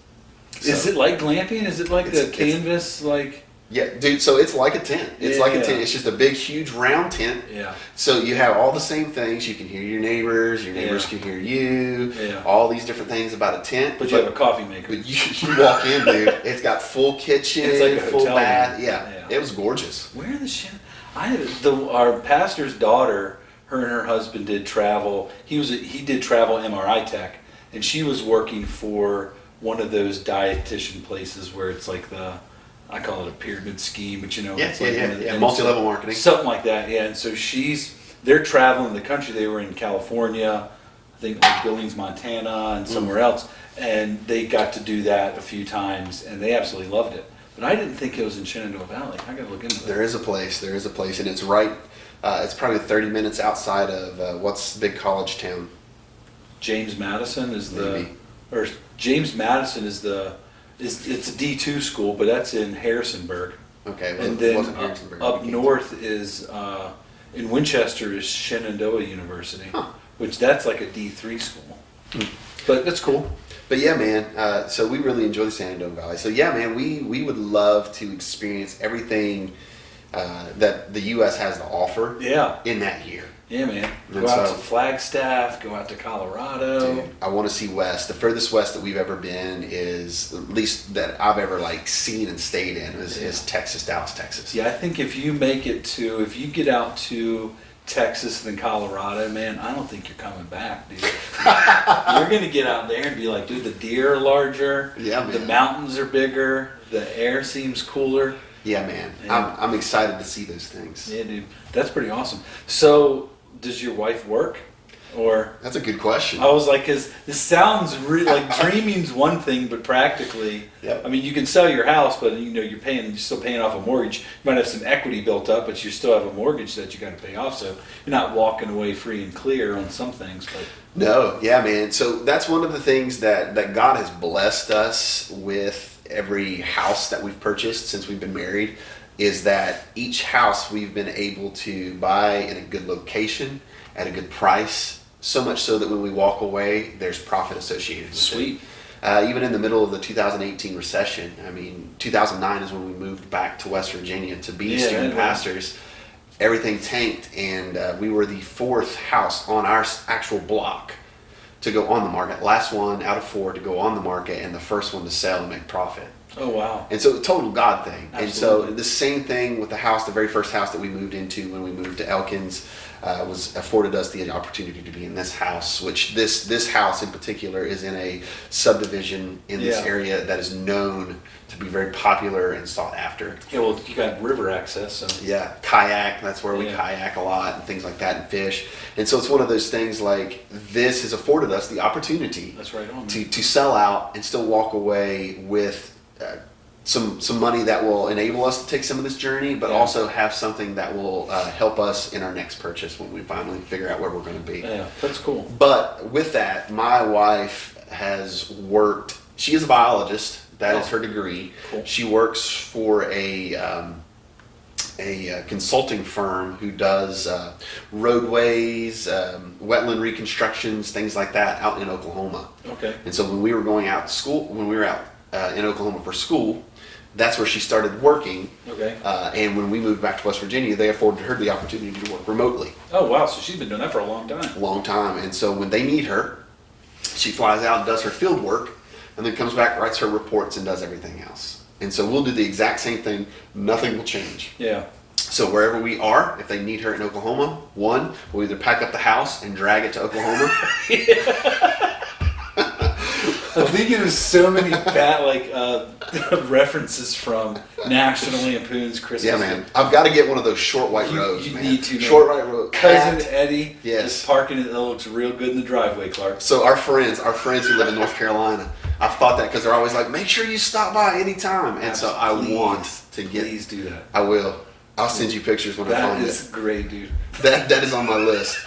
So, is it like glamping? Is it like the canvas, like... Yeah, dude, so it's like a tent. It's like a tent. It's just a big, huge, round tent. Yeah. So you have all the same things. You can hear your neighbors can hear you. Yeah. All these different things about a tent. But you have a coffee maker. But you walk in, dude. It's got full kitchen, it's like a full hotel bath. room. Yeah, it was gorgeous. Where in the our pastor's daughter, her and her husband did travel. He did travel MRI tech, and she was working for one of those dietitian places where it's like I call it a pyramid scheme, but it's like multi-level marketing, something like that. Yeah, and so they're traveling the country. They were in California, I think like Billings, Montana, and somewhere else, and they got to do that a few times, and they absolutely loved it. But I didn't think it was in Shenandoah Valley. I got to look into that. There is a place, and it's right. It's probably 30 minutes outside of what's the big college town. James Madison is it's a D2 school, but that's in Harrisonburg. Okay, well, and then Harrisonburg. up north is in Winchester is Shenandoah University, which that's like a D3 school. But that's cool. But yeah, man. So we really enjoy the Shenandoah Valley. So yeah, man, we would love to experience everything that the U.S. has to offer. Yeah. In that year. Yeah, man. Go out to Flagstaff. Go out to Colorado. Dude, I want to see west. The furthest west that we've ever been is, at least that I've ever seen and stayed in, is Texas, Dallas, Texas. Yeah, I think if you get out to Texas and then Colorado, man, I don't think you're coming back, dude. You're gonna get out there and be like, dude, the deer are larger. Yeah, man. The mountains are bigger. The air seems cooler. Yeah, man. I'm excited to see those things. Yeah, dude. That's pretty awesome. So, does your wife work? Or that's a good question. I was like, because this sounds like dreaming's one thing, but practically, I mean, you can sell your house, but you're still paying off a mortgage. You might have some equity built up, but you still have a mortgage that you got to pay off. So you're not walking away free and clear on some things. But no, yeah, man. So that's one of the things that God has blessed us with. Every house that we've purchased since we've been married is that each house we've been able to buy in a good location at a good price, so much so that when we walk away, there's profit associated with Sweet. it. even in the middle of the 2018 recession. I mean, 2009 is when we moved back to West Virginia to be student pastors. Everything tanked, and we were the 4th house on our actual block to go on the market. Last one out of 4 to go on the market, and the first one to sell and make profit. Oh, wow. And so, a total God thing. Absolutely. And so, the same thing with the house, the very first house that we moved into when we moved to Elkins, was afforded us the opportunity to be in this house, which this house in particular is in a subdivision in this area that is known to be very popular and sought after. Yeah, well, you got river access. So. Yeah, kayak, that's where we kayak a lot and things like that, and fish. And so it's one of those things like this has afforded us the opportunity that's right on, to sell out and still walk away with some money that will enable us to take some of this journey, but also have something that will help us in our next purchase when we finally figure out where we're going to be. Yeah, that's cool. But with that, my wife has worked, she is a biologist. That is her degree. Cool. She works for a consulting firm who does roadways, wetland reconstructions, things like that out in Oklahoma. Okay. And so when we were going out to school, when we were out in Oklahoma for school, that's where she started working. Okay. And when we moved back to West Virginia, they afforded her the opportunity to work remotely. Oh, wow. So she's been doing that for a long time. Long time. And so when they need her, she flies out and does her field work, and then comes back, writes her reports, and does everything else. And so we'll do the exact same thing. Nothing will change. Yeah. So wherever we are, if they need her in Oklahoma, we'll either pack up the house and drag it to Oklahoma. I'm thinking of so many bad references from National Lampoon's Christmas. Yeah, man. I've got to get one of those short white roads, you man. need to. Short white road. Cousin Eddie is parking it. That looks real good in the driveway, Clark. So our friends who live in North Carolina, I've thought that because they're always like, make sure you stop by anytime. And so I want to get. Please do that. I will. I'll send you pictures when I find it. That is great, dude. That is on my list.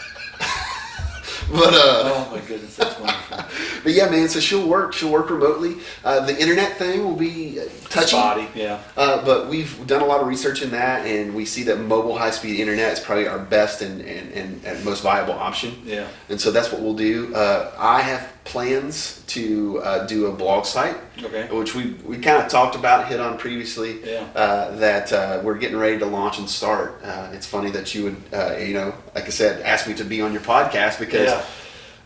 But oh my goodness, that's wonderful. But yeah, man. So she'll work remotely. The internet thing will be touchy. Spotty, yeah. But we've done a lot of research in that, and we see that mobile high-speed internet is probably our best and most viable option. Yeah. And so that's what we'll do. I have plans to do a blog site, which we kind of talked about, hit on previously. Yeah. That we're getting ready to launch and start. It's funny that you would, like I said, ask me to be on your podcast because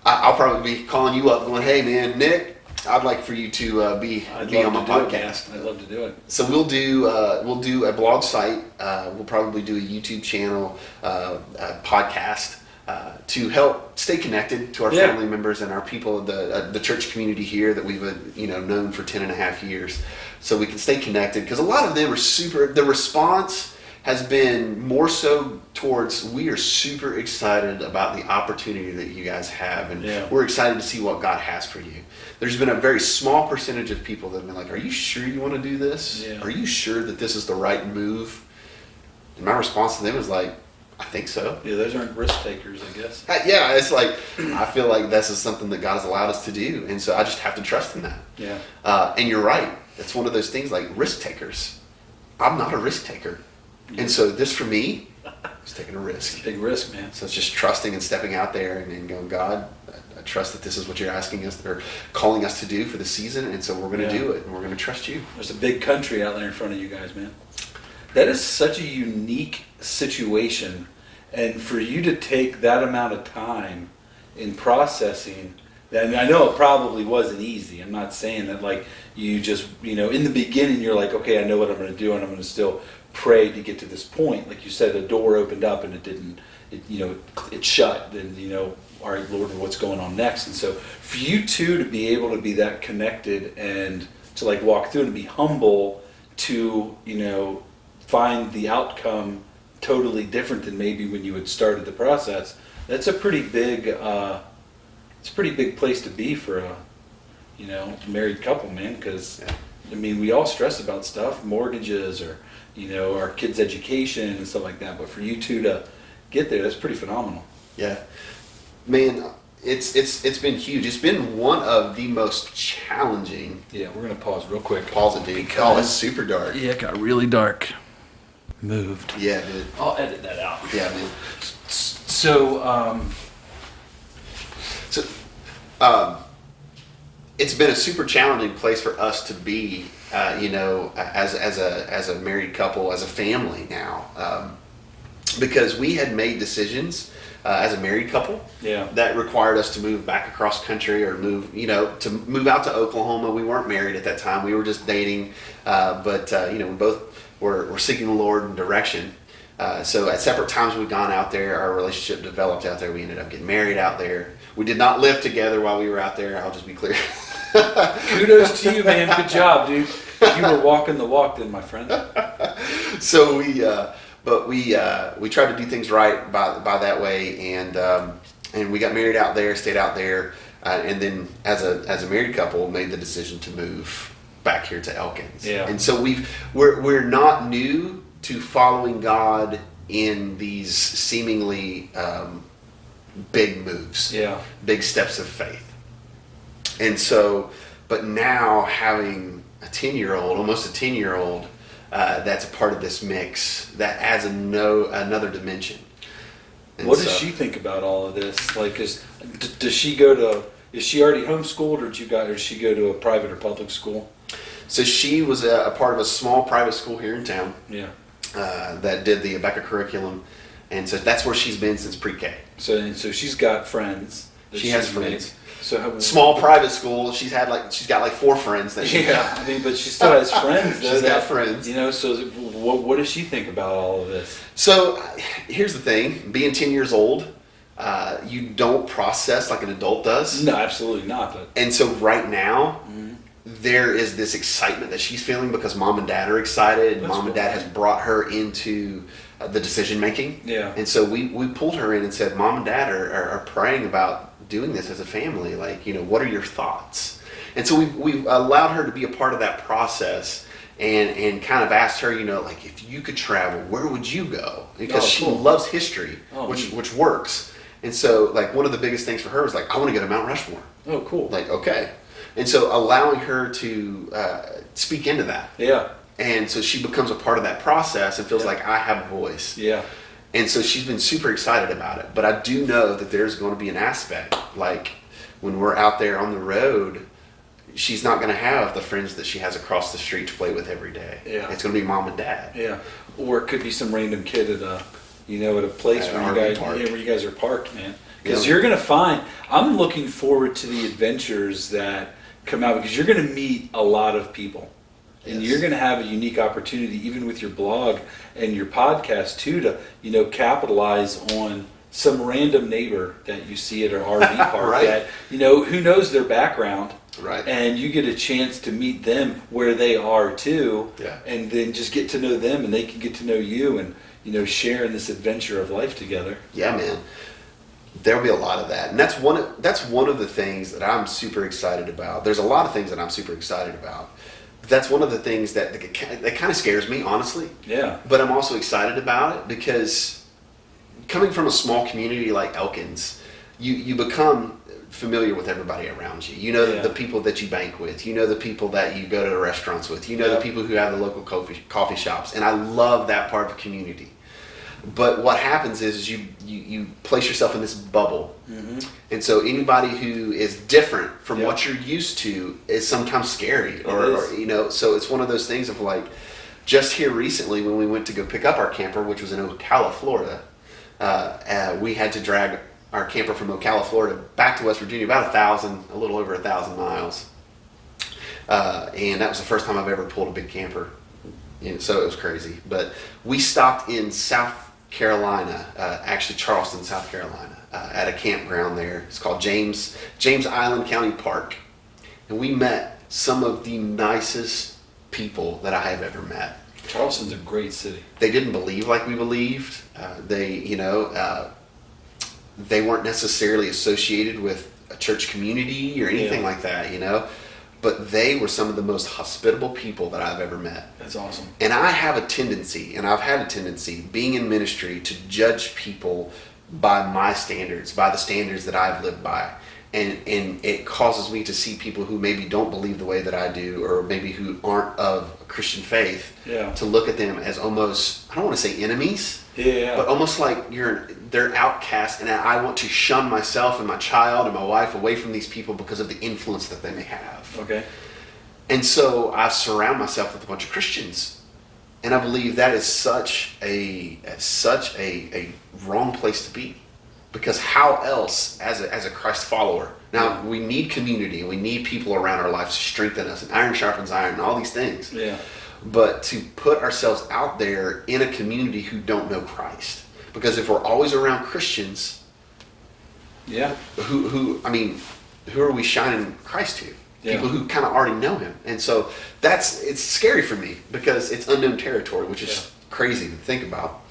I'll probably be calling you up, going, "Hey, man, Nick, I'd like for you to be on my podcast." I'd love to do it. So we'll do a blog site. We'll probably do a YouTube channel, a podcast. To help stay connected to our family members and our people, the church community here that we've known for 10.5 years, so we can stay connected, because a lot of them are the response has been more so towards, we are super excited about the opportunity that you guys have, and we're excited to see what God has for you. There's been a very small percentage of people that have been like, are you sure you want to do this? Are you sure that this is the right move? And my response to them is like, I think so. Yeah, those aren't risk takers, I guess. Yeah, it's like, I feel like this is something that God has allowed us to do, and so I just have to trust in that. Yeah. And you're right. It's one of those things like risk takers. I'm not a risk taker. And so this for me is taking a risk. Big risk, man. So it's just trusting and stepping out there and going, God, I trust that this is what you're asking us or calling us to do for the season, and so we're going to do it, and we're going to trust you. There's a big country out there in front of you guys, man. That is such a unique situation, and for you to take that amount of time in processing, and I know it probably wasn't easy. I'm not saying that like you just, in the beginning you're like, okay, I know what I'm going to do, and I'm going to still pray to get to this point. Like you said, the door opened up and it shut, and all right, Lord, what's going on next? And so for you two to be able to be that connected and to like walk through and be humble to, find the outcome totally different than maybe when you had started the process, that's a pretty big place to be for a married couple, man, because we all stress about stuff, mortgages or our kids' education and stuff like that, but for you two to get there, that's pretty phenomenal. Yeah, man, it's been huge. It's been one of the most challenging. Yeah, we're gonna pause real quick. Pause it, dude. Oh, it's super dark. Yeah, it got really dark. Moved. Yeah, dude. I'll edit that out. Yeah, man. it's been a super challenging place for us to be, as a married couple, as a family now, because we had made decisions as a married couple that required us to move back across country or to move out to Oklahoma. We weren't married at that time. We were just dating, but we both were seeking the Lord and direction. So at separate times we've gone out there, our relationship developed out there. We ended up getting married out there. We did not live together while we were out there. I'll just be clear. Kudos to you, man. Good job, dude. You were walking the walk then, my friend. So we tried to do things right by that way, and we got married out there, stayed out there, and then as a married couple made the decision to move back here to Elkins. Yeah. And so we're not new to following God in these seemingly big moves, big steps of faith. And so, but now having almost a 10-year-old, that's a part of this mix that adds another dimension. And what does she think about all of this? Like, is she already homeschooled, or does she go to a private or public school? So she was a part of a small private school here in town. Yeah. That did the Abeka curriculum, and so that's where she's been since pre-K. So she's got friends. She has friends. So small private school. She's got like 4 friends that she. Yeah, I mean, but she still has friends. She's got friends. So what does she think about all of this? So here's the thing: being 10 years old, you don't process like an adult does. No, absolutely not. And so right now, there is this excitement that she's feeling because mom and dad are excited. And mom and dad has brought her into the decision making. Yeah. And so we pulled her in and said, Mom and Dad are praying about doing this as a family. Like, what are your thoughts? And so we allowed her to be a part of that process and kind of asked her, like, if you could travel, where would you go? Because she loves history, which works. And so, like, one of the biggest things for her was like, I want to go to Mount Rushmore. Oh, cool. Like, okay. And so allowing her to speak into that. Yeah. And so she becomes a part of that process and feels like I have a voice. Yeah. And so she's been super excited about it. But I do know that there's going to be an aspect, like when we're out there on the road, she's not going to have the friends that she has across the street to play with every day. Yeah. It's going to be mom and dad. Yeah. Or it could be some random kid at a place where you guys are parked, man. Because you're going to find, I'm looking forward to the adventures that come out, because you're going to meet a lot of people. And you're going to have a unique opportunity, even with your blog and your podcast too, to capitalize on some random neighbor that you see at an RV park right. that who knows their background, right? And you get a chance to meet them where they are too, and then just get to know them, and they can get to know you, and share in this adventure of life together. Yeah, man. There'll be a lot of that, and that's one of the things that I'm super excited about. There's a lot of things that I'm super excited about. That's one of the things that kind of scares me, honestly. Yeah. But I'm also excited about it because coming from a small community like Elkins, you become familiar with everybody around you. You know the people that you bank with. You know the people that you go to the restaurants with. You know the people who have the local coffee shops. And I love that part of the community. But what happens is you place yourself in this bubble. Mm-hmm. And so anybody who is different from what you're used to is sometimes scary. So it's one of those things of like, just here recently when we went to go pick up our camper, which was in Ocala, Florida, we had to drag our camper from Ocala, Florida back to West Virginia, a little over 1,000 miles. And that was the first time I've ever pulled a big camper. And so it was crazy. But we stopped in South Carolina, actually Charleston, South Carolina, at a campground there. It's called James Island County Park. And we met some of the nicest people that I have ever met. Charleston's a great city. They didn't believe like we believed. They weren't necessarily associated with a church community or anything like that, But they were some of the most hospitable people that I've ever met. That's awesome. And I have a tendency, and I've had a tendency, being in ministry, to judge people by my standards, by the standards that I've lived by. and it causes me to see people who maybe don't believe the way that I do, or maybe who aren't of Christian faith, to look at them as almost, I don't want to say enemies, but almost like they're outcasts, and I want to shun myself and my child and my wife away from these people because of the influence that they may have. Okay. And so I surround myself with a bunch of Christians. And I believe that is such a wrong place to be. Because how else, as a Christ follower, now we need community, we need people around our lives to strengthen us, and iron sharpens iron, and all these things. Yeah. But to put ourselves out there in a community who don't know Christ, because if we're always around Christians, who are we shining Christ to? People who kind of already know Him, and so it's scary for me because it's unknown territory, which is crazy to think about.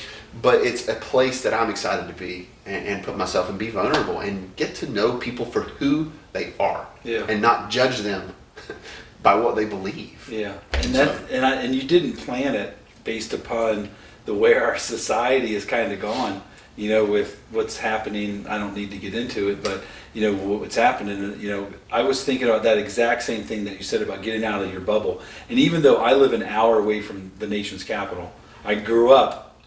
But it's a place that I'm excited to be and put myself and be vulnerable and get to know people for who they are, and not judge them by what they believe. Yeah, and you didn't plan it based upon the way our society has kind of gone. With what's happening, I don't need to get into it, but what's happening. I was thinking about that exact same thing that you said about getting out of your bubble. And even though I live an hour away from the nation's capital, I grew up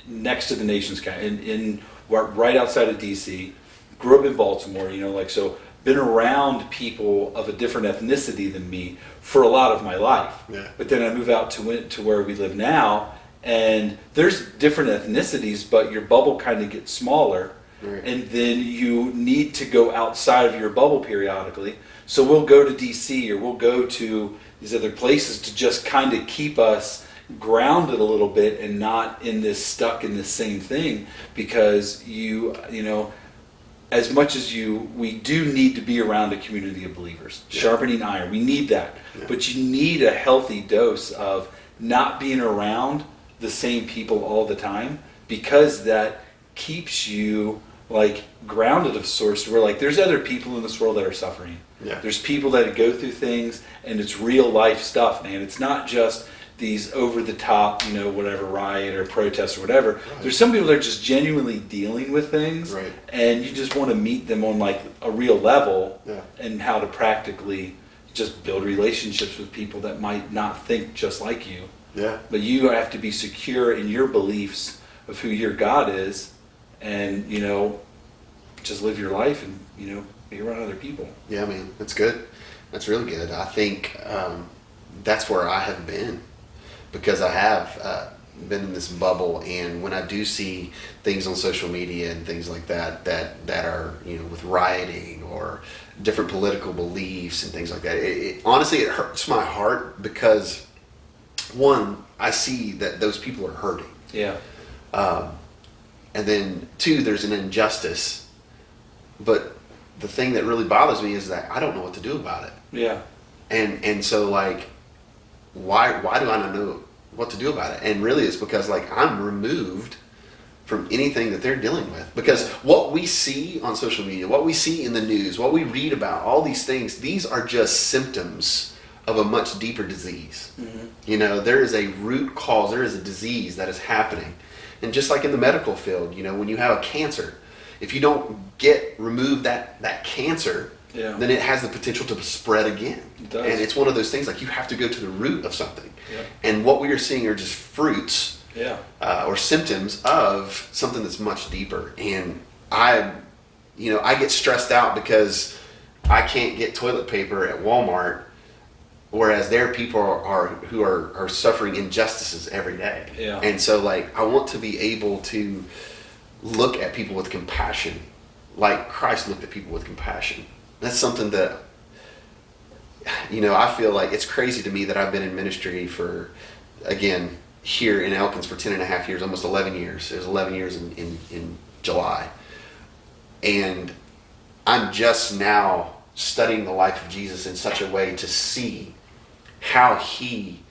next to the nation's capital, right outside of DC. Grew up in Baltimore, so been around people of a different ethnicity than me for a lot of my life. Yeah. But then I move out to where we live now, and there's different ethnicities, but your bubble kind of gets smaller. Right. And then you need to go outside of your bubble periodically. So we'll go to DC, or we'll go to these other places to just kind of keep us grounded a little bit and not stuck in the same thing, because as much as we do need to be around a community of believers, sharpening iron, we need that. But you need a healthy dose of not being around the same people all the time, because that keeps you grounded of sorts, where there's other people in this world that are suffering. There's people that go through things, and it's real life stuff, man. It's not just these over the top, whatever riot or protest or whatever. Right. There's some people that are just genuinely dealing with things, and you just want to meet them on a real level, and how to practically just build relationships with people that might not think just like you. But you have to be secure in your beliefs of who your God is, and just live your life and be around other people. Yeah, man, that's good. That's really good. I think that's where I have been, because I have been in this bubble, and when I do see things on social media and things like that are with rioting or different political beliefs and things like that, honestly it hurts my heart, because one, I see that those people are hurting. And then two, there's an injustice. But the thing that really bothers me is that I don't know what to do about it. And so why do I not know what to do about it? And really it's because I'm removed from anything that they're dealing with. Because what we see on social media, what we see in the news, what we read about, all these things, these are just symptoms of a much deeper disease. There is a root cause, there is a disease that is happening. And just like in the medical field, when you have a cancer, if you don't remove that cancer, then it has the potential to spread again. It does. And it's one of those things, you have to go to the root of something. And what we are seeing are just fruits or symptoms of something that's much deeper. And I get stressed out because I can't get toilet paper at Walmart, whereas there are people who are suffering injustices every day. And so I want to be able to look at people with compassion, like Christ looked at people with compassion. That's something that I feel like it's crazy to me that I've been in ministry for, again, here in Elkins for 10 and a half years, almost 11 years. It was 11 years in July. And I'm just now studying the life of Jesus in such a way to see how he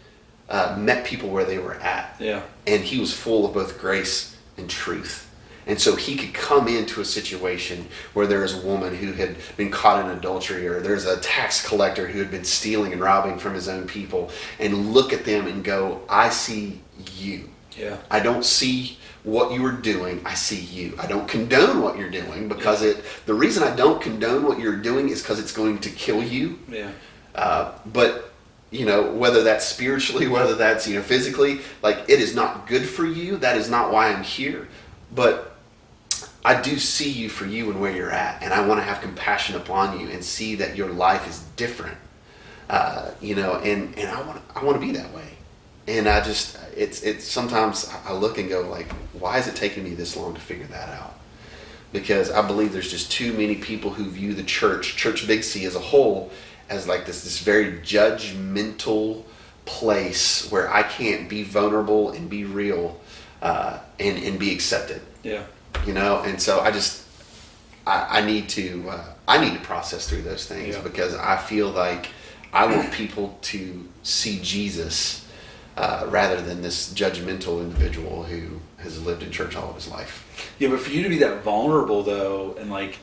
met people where they were at. And he was full of both grace and truth. And so he could come into a situation where there is a woman who had been caught in adultery, or there's a tax collector who had been stealing and robbing from his own people, and look at them and go, I see you. I don't see what you are doing, I see you. I don't condone what you're doing because the reason I don't condone what you're doing is because it's going to kill you. Yeah. But, whether that's spiritually, whether that's, physically, like, it is not good for you. That is not why I'm here. But I do see you for you and where you're at. And I want to have compassion upon you and see that your life is different. And I want to be that way. And I just, it's sometimes I look and go like, why is it taking me this long to figure that out? Because I believe there's just too many people who view the church Big C as a whole, as like this very judgmental place where I can't be vulnerable and be real and be accepted. Yeah. And so I need to process through those things because I feel like I want people to see Jesus rather than this judgmental individual who has lived in church all of his life. Yeah, but for you to be that vulnerable though, and like,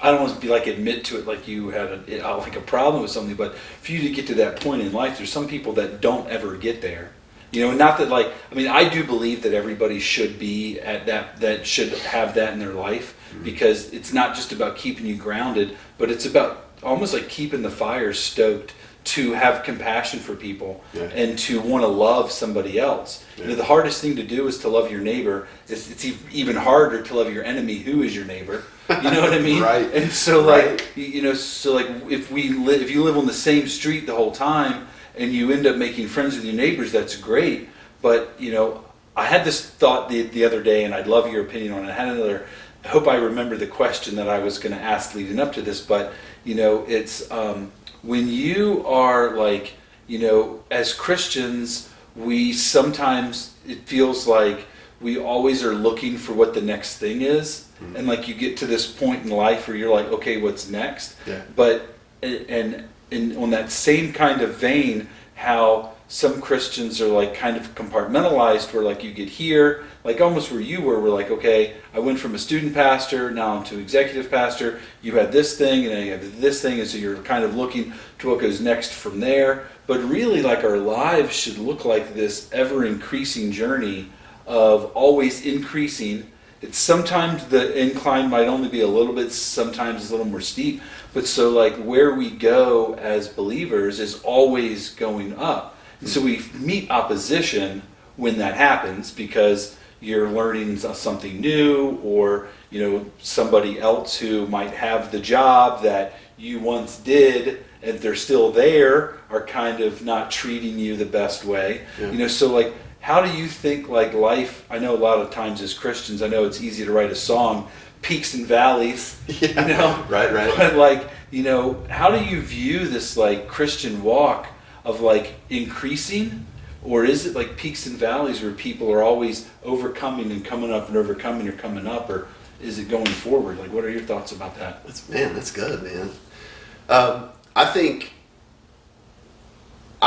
I don't want to be like admit to it like you had a problem with something, but for you to get to that point in life, there's some people that don't ever get there. Not that I do believe that everybody should be at that should have that in their life, because it's not just about keeping you grounded, but it's about almost like keeping the fire stoked to have compassion for people and to want to love somebody else. Yeah. The hardest thing to do is to love your neighbor. It's even harder to love your enemy, who is your neighbor. You know what I mean? Right. And so if you live on the same street the whole time and you end up making friends with your neighbors, that's great. But I had this thought the other day, and I'd love your opinion on it. I hope I remember the question that I was going to ask leading up to this, but it's when you are as Christians, we sometimes, it feels like we always are looking for what the next thing is. Mm-hmm. And you get to this point in life where you're like, okay, what's next? Yeah. But, and on that same kind of vein, how some Christians are kind of compartmentalized, where you get here, almost where you were, okay, I went from a student pastor, now I'm to executive pastor, you had this thing, and then you have this thing, and so you're kind of looking to what goes next from there. But really, our lives should look like this ever-increasing journey of always increasing. It's sometimes the incline might only be a little bit, sometimes it's a little more steep, but so where we go as believers is always going up. And so we meet opposition when that happens, because you're learning something new, or somebody else who might have the job that you once did and they're still there are kind of not treating you the best way. So how do you think life, I know a lot of times as Christians, I know it's easy to write a song, peaks and valleys, Right. But how do you view this Christian walk of increasing? Or is it peaks and valleys where people are always overcoming and coming up and overcoming or coming up? Or is it going forward? What are your thoughts about that? That's good, man. I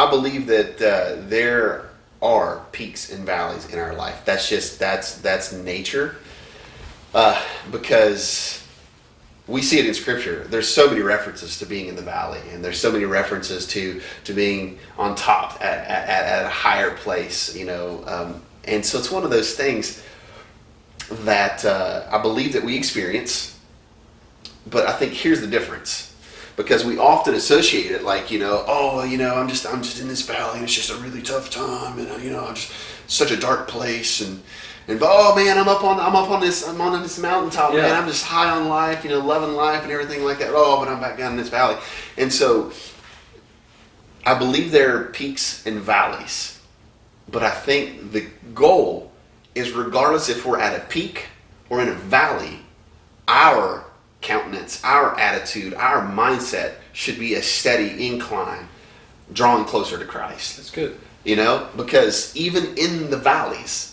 believe that there are peaks and valleys in our life. That's nature. Because we see it in Scripture. There's so many references to being in the valley, and there's so many references to being on top at a higher place, and so it's one of those things that I believe that we experience. But I think here's the difference, because we often associate it I'm just in this valley, and it's just a really tough time, and I'm just such a dark place, and oh man, I'm on this mountaintop, man. I'm just high on life, loving life and everything like that. Oh, but I'm back down in this valley. And so I believe there are peaks and valleys, but I think the goal is, regardless if we're at a peak or in a valley, our countenance, our attitude, our mindset should be a steady incline, drawing closer to Christ. That's good. Because even in the valleys,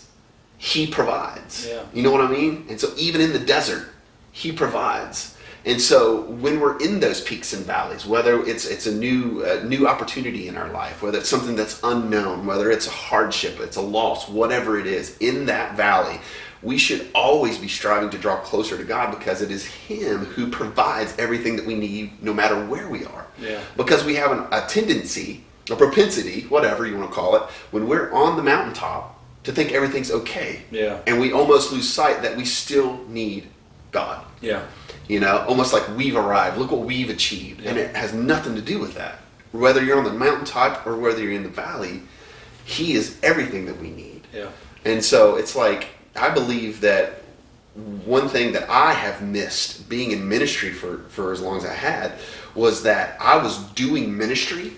He provides. Yeah. You know what I mean? And so even in the desert, He provides. And so when we're in those peaks and valleys, whether it's a new opportunity in our life, whether it's something that's unknown, whether it's a hardship, it's a loss, whatever it is, in that valley, we should always be striving to draw closer to God, because it is Him who provides everything that we need, no matter where we are. Yeah. Because we have a tendency, a propensity, whatever you want to call it, when we're on the mountaintop, to think everything's okay. Yeah. And we almost lose sight that we still need God. Yeah. Almost like we've arrived. Look what we've achieved. Yeah. And it has nothing to do with that. Whether you're on the mountaintop or whether you're in the valley, he is everything that we need. Yeah. And so it's like, I believe that one thing that I have missed being in ministry for as long as I had was that I was doing ministry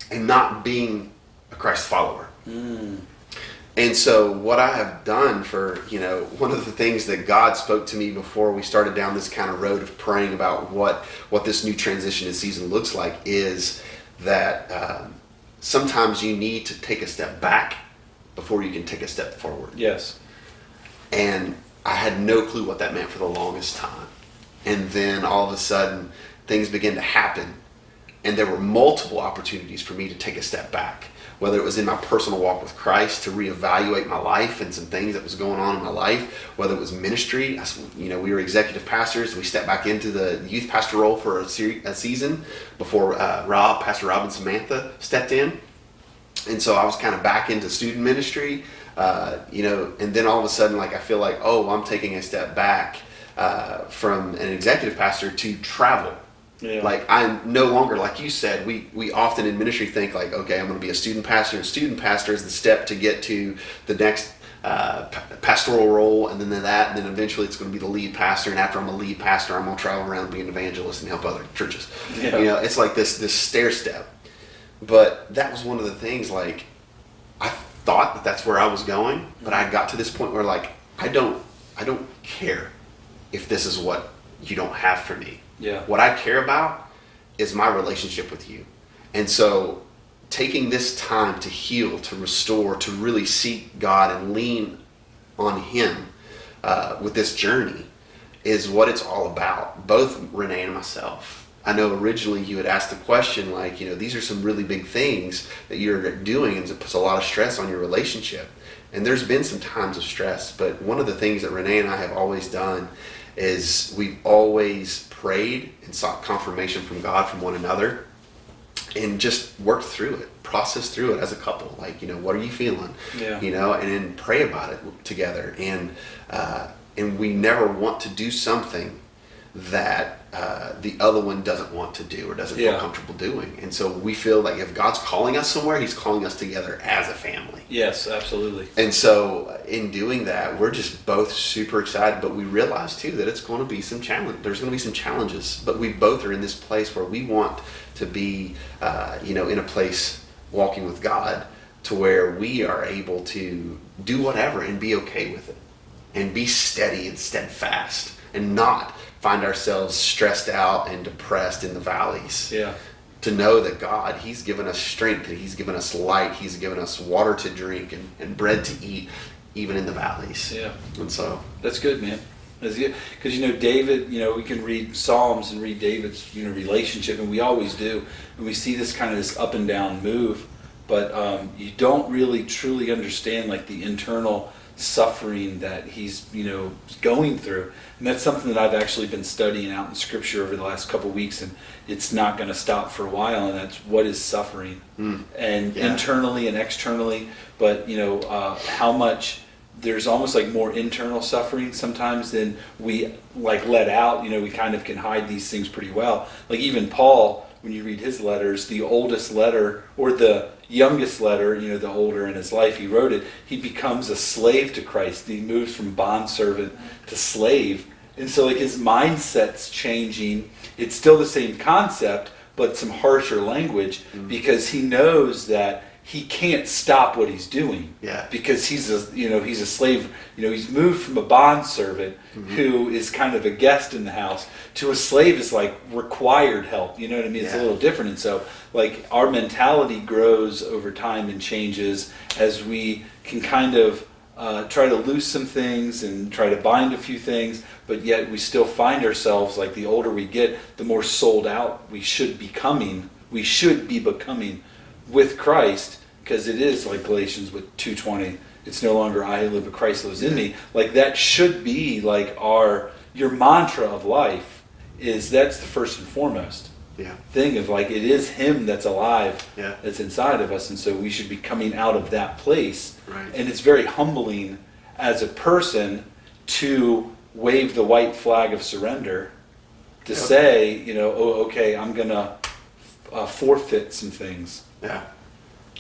and not being a Christ follower. And so what I have done for, one of the things that God spoke to me before we started down this kind of road of praying about what this new transition in season looks like is that sometimes you need to take a step back before you can take a step forward. Yes. And I had no clue what that meant for the longest time. And then all of a sudden things began to happen, and there were multiple opportunities for me to take a step back. Whether it was in my personal walk with Christ to reevaluate my life and some things that was going on in my life, whether it was ministry, we were executive pastors. We stepped back into the youth pastor role for a season before Pastor Rob and Samantha stepped in. And so I was kind of back into student ministry, and then all of a sudden, I feel like, I'm taking a step back from an executive pastor to travel. Yeah. I'm no longer, like you said, we often in ministry think okay, I'm going to be a student pastor, and student pastor is the step to get to the next pastoral role, and then that, and then eventually it's going to be the lead pastor, and after I'm a lead pastor, I'm going to travel around and be an evangelist and help other churches. Yeah. It's like this stair step. But that was one of the things, I thought that that's where I was going, but I got to this point where I don't care if this is what you don't have for me. Yeah. What I care about is my relationship with you. And so taking this time to heal, to restore, to really seek God and lean on him with this journey is what it's all about, both Renee and myself. I know originally you had asked the question, these are some really big things that you're doing, and it puts a lot of stress on your relationship. And there's been some times of stress, but one of the things that Renee and I have always done is we've always prayed and sought confirmation from God from one another and just worked through it, processed through it as a couple. What are you feeling? Yeah. And then pray about it together. And we never want to do something that the other one doesn't want to do or doesn't feel comfortable doing. And so we feel like if God's calling us somewhere, he's calling us together as a family. Yes, absolutely. And so in doing that, we're just both super excited, but we realize too that it's going to be some challenge. There's going to be some challenges, but we both are in this place where we want to be, in a place walking with God to where we are able to do whatever and be okay with it and be steady and steadfast and not find ourselves stressed out and depressed in the valleys. Yeah. To know that God, he's given us strength, and he's given us light, he's given us water to drink and bread to eat, even in the valleys. Yeah. And so that's good, man. That's good. Because David, we can read Psalms and read David's relationship, and we always do, and we see this kind of this up and down move, but you don't really truly understand the internal suffering that he's going through. And that's something that I've actually been studying out in scripture over the last couple of weeks, and it's not going to stop for a while, and that's what is suffering and internally and externally, but how much there's almost more internal suffering sometimes than we let out. We kind of can hide these things pretty well. Even Paul, when you read his letters, the oldest letter or the youngest letter, the older in his life he wrote it, he becomes a slave to Christ. He moves from bondservant to slave. And so his mindset's changing. It's still the same concept, but some harsher language, because he knows that he can't stop what he's doing. Yeah. Because he's a slave. He's moved from a bondservant who is kind of a guest in the house to a slave is required help. You know what I mean? It's a little different. And so our mentality grows over time and changes as we can kind of try to loose some things and try to bind a few things, but yet we still find ourselves the older we get, the more sold out we should be becoming with Christ, because it is like Galatians with 2:20, it's no longer I who live, but Christ lives in me. That should be your mantra of life. That's the first and foremost. thing of like, it is him that's alive, Yeah. that's inside of us, and so we should be coming out of that place. Right. And it's very humbling as a person to wave the white flag of surrender, to say, you know, oh, okay, I'm gonna forfeit some things. Yeah.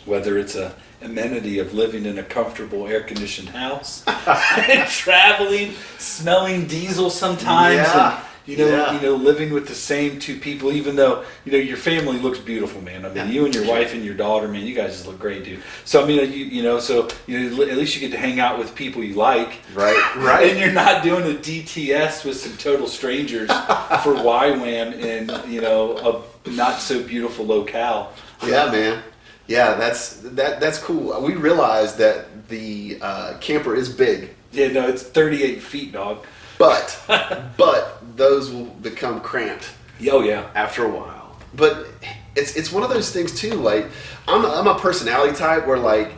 Whether it's a amenity of living in a comfortable air-conditioned house, and traveling, smelling diesel sometimes, and you know, living with the same two people, even though, you know, your family looks beautiful, man. I mean, you and your wife and your daughter, man, you guys just look great, dude. So I mean, you know, so you know, at least you get to hang out with people you like, right, and you're not doing a DTS with some total strangers for YWAM in, you know, a not so beautiful locale. Yeah, man. Yeah, that's cool. We realized that the camper is big. Yeah, no, it's 38 feet, dog. But those will become cramped. Oh yeah. After a while. But it's one of those things too. Like I'm a personality type where like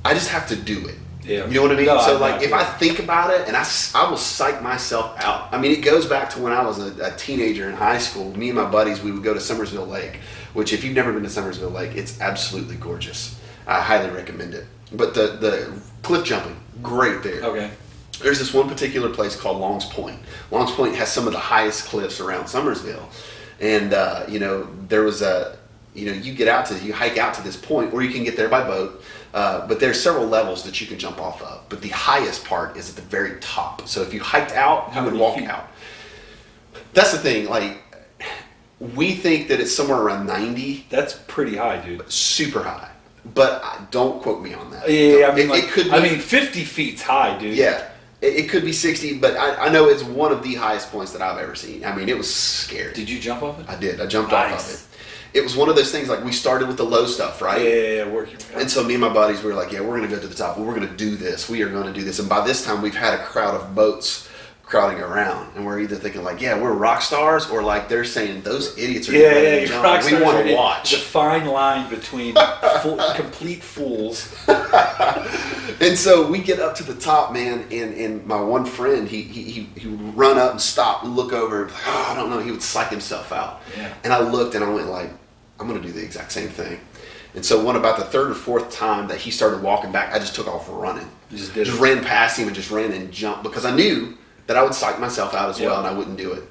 I just have to do it. Yeah. You know what I mean? No, so I'm like not if sure. I think about it, and I will psych myself out. I mean, it goes back to when I was a teenager in high school. Me and my buddies, we would go to Summersville Lake, which if you've never been to Summersville Lake, it's absolutely gorgeous. I highly recommend it. But the cliff jumping, great there. Okay. There's this one particular place called Long's Point. Long's Point has some of the highest cliffs around Summersville. And, you know, there was you hike out to this point, or you can get there by boat. But there's several levels that you can jump off of. But the highest part is at the very top. So if you hiked out, you would walk out. That's the thing. Like, we think that it's somewhere around 90. That's pretty high, dude. Super high. But don't quote me on that. Yeah, I mean, it could be, 50 feet's high, dude. Yeah. It could be 60, but I know it's one of the highest points that I've ever seen. I mean, it was scary. Did you jump off it? I did. I jumped off of it. It was one of those things, like we started with the low stuff, right? Yeah, working. And so me and my buddies, we were like, yeah, we're going to go to the top. We're going to do this. We are going to do this. And by this time, we've had a crowd of boats crowding around. And we're either thinking like, yeah, we're rock stars, or like they're saying, those idiots are ready to jump. We want to watch. The fine line between complete fools. And so we get up to the top, man, and my one friend, he would run up and stop and look over and like, I don't know, he would psych himself out. Yeah. And I looked and I went like, I'm going to do the exact same thing. And so about the third or fourth time that he started walking back, I just took off running. You just did it. ran past him and just ran and jumped, because I knew that I would psych myself out as well and I wouldn't do it.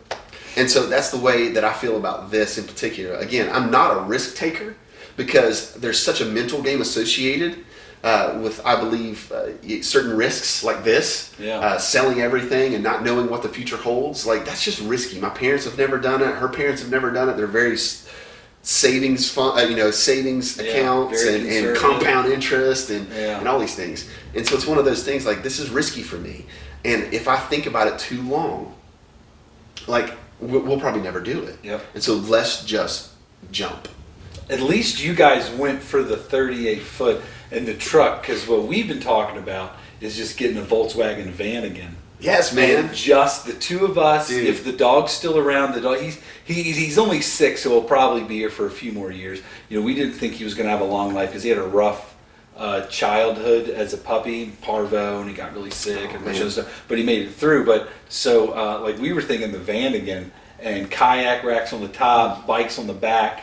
And so that's the way that I feel about this in particular. Again, I'm not a risk taker because there's such a mental game associated with, I believe, certain risks like this. Yeah. Selling everything and not knowing what the future holds. Like, that's just risky. My parents have never done it. Her parents have never done it. They're very savings fund, savings accounts and compound interest and all these things. And so it's one of those things like, this is risky for me. And if I think about it too long, like, we'll probably never do it. Yep. And so let's just jump. At least you guys went for the 38 foot and the truck, because what we've been talking about is just getting a Volkswagen van again. Yes, man. And just the two of us. Dude. If the dog's still around, the dog he's only 6, so he'll probably be here for a few more years. You know, we didn't think he was going to have a long life because he had a rough childhood as a puppy, parvo, and he got really sick and bunch of stuff. But he made it through. But so like we were thinking the van again, and kayak racks on the top, bikes on the back.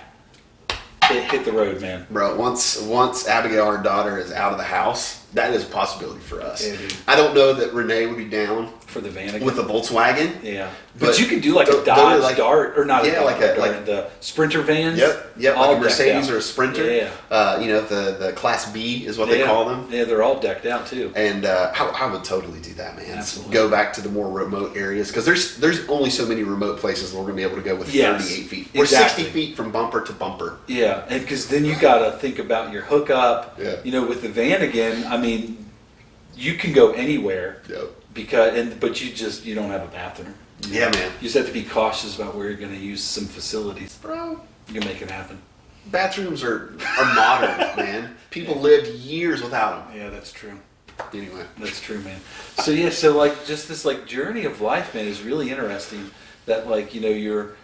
It hit the road, man. Bro, once Abigail, our daughter, is out of the house, that is a possibility for us. Yeah, dude. I don't know that Renee would be down For the van again. with the Volkswagen. Yeah. But you could do like a they're Dodge like, Dart, or not yeah, a Dodge like a- Dart, like- the Sprinter vans. Yep, all like a Mercedes decked out. or a Sprinter. Yeah. The Class B is what they call them. Yeah, they're all decked out too. And I would totally do that, man. Absolutely. Go back to the more remote areas, because there's only so many remote places that we're going to be able to go with Yes, 38 feet. We're exactly. 60 feet from bumper to bumper. Yeah, and because then you got to think about your hookup. Yeah. You know, with the van again, I mean, you can go anywhere Yep. but you don't have a bathroom. Yeah, man. You just have to be cautious about where you're going to use some facilities. Bro, You can make it happen. bathrooms are modern, man. People lived years without them. Yeah, that's true. Anyway. That's true, man. So yeah, so like just this like journey of life, man, is really interesting. That like you're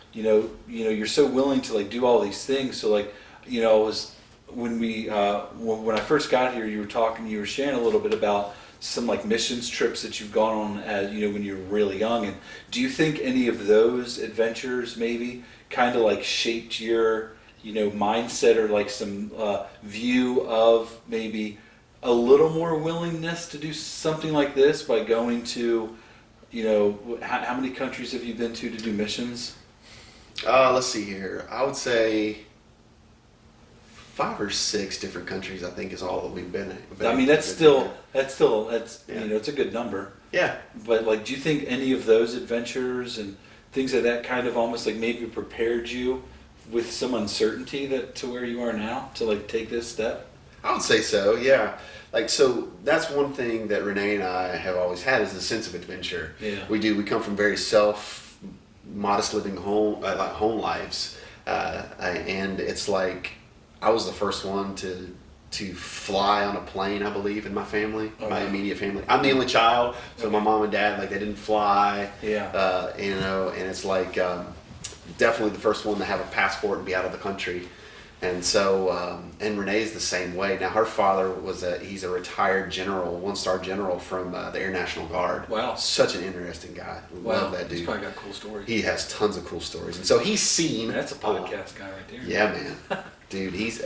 so willing to like do all these things. So like it was when I first got here, you were sharing a little bit about some like missions trips that you've gone on as when you were really young. And do you think any of those adventures maybe kind of like shaped your mindset or like some view of maybe a little more willingness to do something like this by going to how many countries have you been to do missions? Let's see here. I would say 5 or 6 different countries, I think, is all that we've been in. I mean, that's still it's a good number. Yeah. But like, do you think any of those adventures and things like that kind of almost like maybe prepared you with some uncertainty to where you are now to like take this step? I would say so, yeah. Like, so that's one thing that Renee and I have always had is the sense of adventure. Yeah. We come from very modest living home lives, and it's like I was the first one to fly on a plane, I believe, in my family, my immediate family. I'm the only child, so my mom and dad, like, they didn't fly. Yeah. And it's like definitely the first one to have a passport and be out of the country. And so, and Renee's the same way. Now, her father he's a retired general, 1-star general from the Air National Guard. Wow. Such an interesting guy. Love that dude. He's probably got cool stories. He has tons of cool stories. And so he's seen. That's a podcast guy right there. Yeah, man. Dude, he's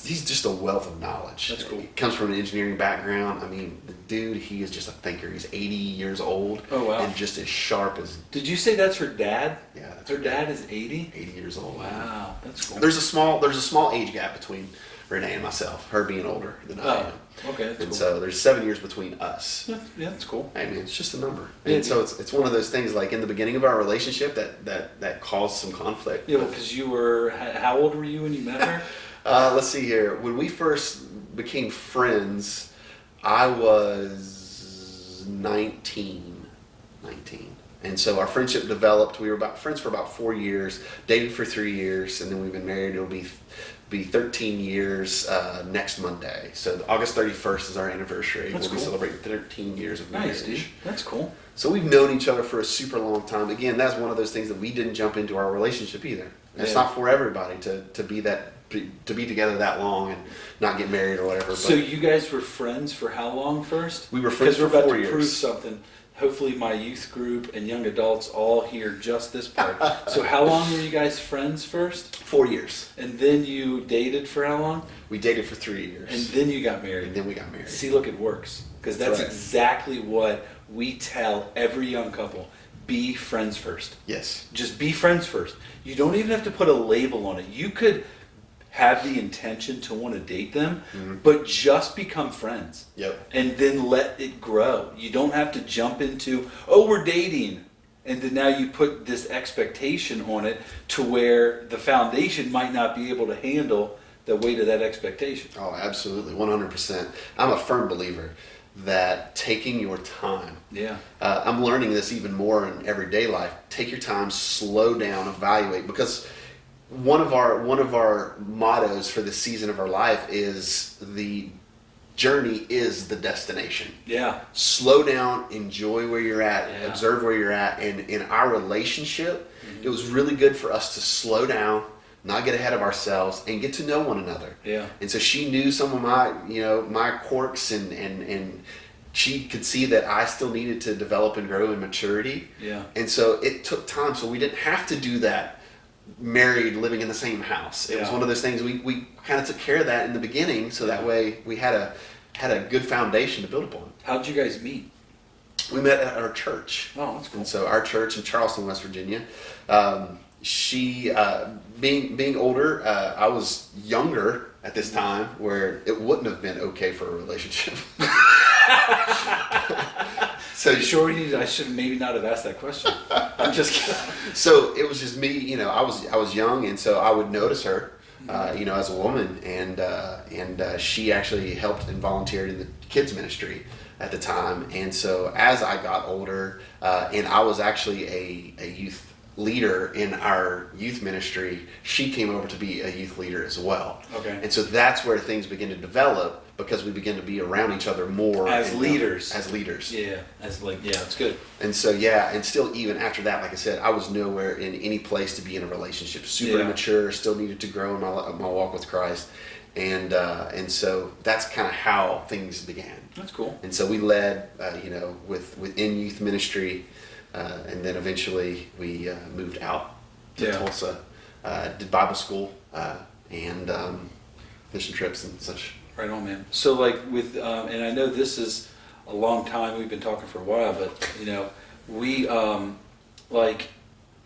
just a wealth of knowledge. That's cool. He comes from an engineering background. I mean, the dude, he is just a thinker. He's 80 years old. Oh, wow. And just as sharp as... Did you say that's her dad? Yeah, that's her dad is 80? 80 years old. Wow, that's cool. There's a small age gap between Renee and myself, her being older than I am. Okay, that's and cool. so there's 7 years between us. Yeah, that's cool. I mean, it's just a number. Yeah, and so it's one of those things, like in the beginning of our relationship that caused some conflict. Yeah, because you were... How old were you when you met her? Let's see here. When we first became friends, I was 19. And so our friendship developed. We were friends for about 4 years, dated for 3 years, and then we've been married. It'll be 13 years next Monday. So August 31st is our anniversary. That's We'll be cool. celebrating 13 years of marriage. Nice, dude. That's cool. So we've known each other for a super long time. Again, that's one of those things that we didn't jump into our relationship either. And It's not for everybody to be together that long and not get married or whatever. So you guys were friends for how long first? We were friends for 4 Because we're about years. to prove something. Hopefully my youth group and young adults all hear just this part. So how long were you guys friends first? 4 years. And then you dated for how long? We dated for 3 years. And then you got married. And then we got married. See, look, it works. Because that's right. exactly what we tell every young couple. Be friends first. Yes. Just be friends first. You don't even have to put a label on it. You could have the intention to want to date them, but just become friends. Yep. And then let it grow. You don't have to jump into, oh, we're dating. And then now you put this expectation on it to where the foundation might not be able to handle the weight of that expectation. Oh, absolutely. 100%. I'm a firm believer that taking your time. Yeah. I'm learning this even more in everyday life. Take your time, slow down, evaluate, because one of our mottos for the season of our life is the journey is the destination. Yeah. Slow down, enjoy where you're at, observe where you're at. And in our relationship, it was really good for us to slow down, not get ahead of ourselves, and get to know one another. Yeah. And so she knew some of my quirks, and she could see that I still needed to develop and grow in maturity. Yeah. And so it took time, so we didn't have to do that married, living in the same house. It was one of those things we kind of took care of that in the beginning, so that way we had a good foundation to build upon. How'd you guys meet? We met at our church. Oh, that's cool. And so our church in Charleston, West Virginia. She, being older, I was younger at this time, where it wouldn't have been okay for a relationship. So you sure I should maybe not have asked that question. I'm just kidding. So it was just me, I was young, and so I would notice her, as a woman, and she actually helped and volunteered in the kids ministry at the time. And so as I got older, and I was actually a youth leader in our youth ministry, she came over to be a youth leader as well. Okay. And so that's where things begin to develop, because we begin to be around each other more as leaders. Yeah, it's good. And so and still even after that, like I said, I was nowhere in any place to be in a relationship. Super immature, still needed to grow in my walk with Christ. And so that's kind of how things began. That's cool. And so we led, within youth ministry, and then eventually we moved out to Tulsa, did Bible school, and mission trips and such. Right on, man. So like with, and I know this is a long time, we've been talking for a while, but we, like,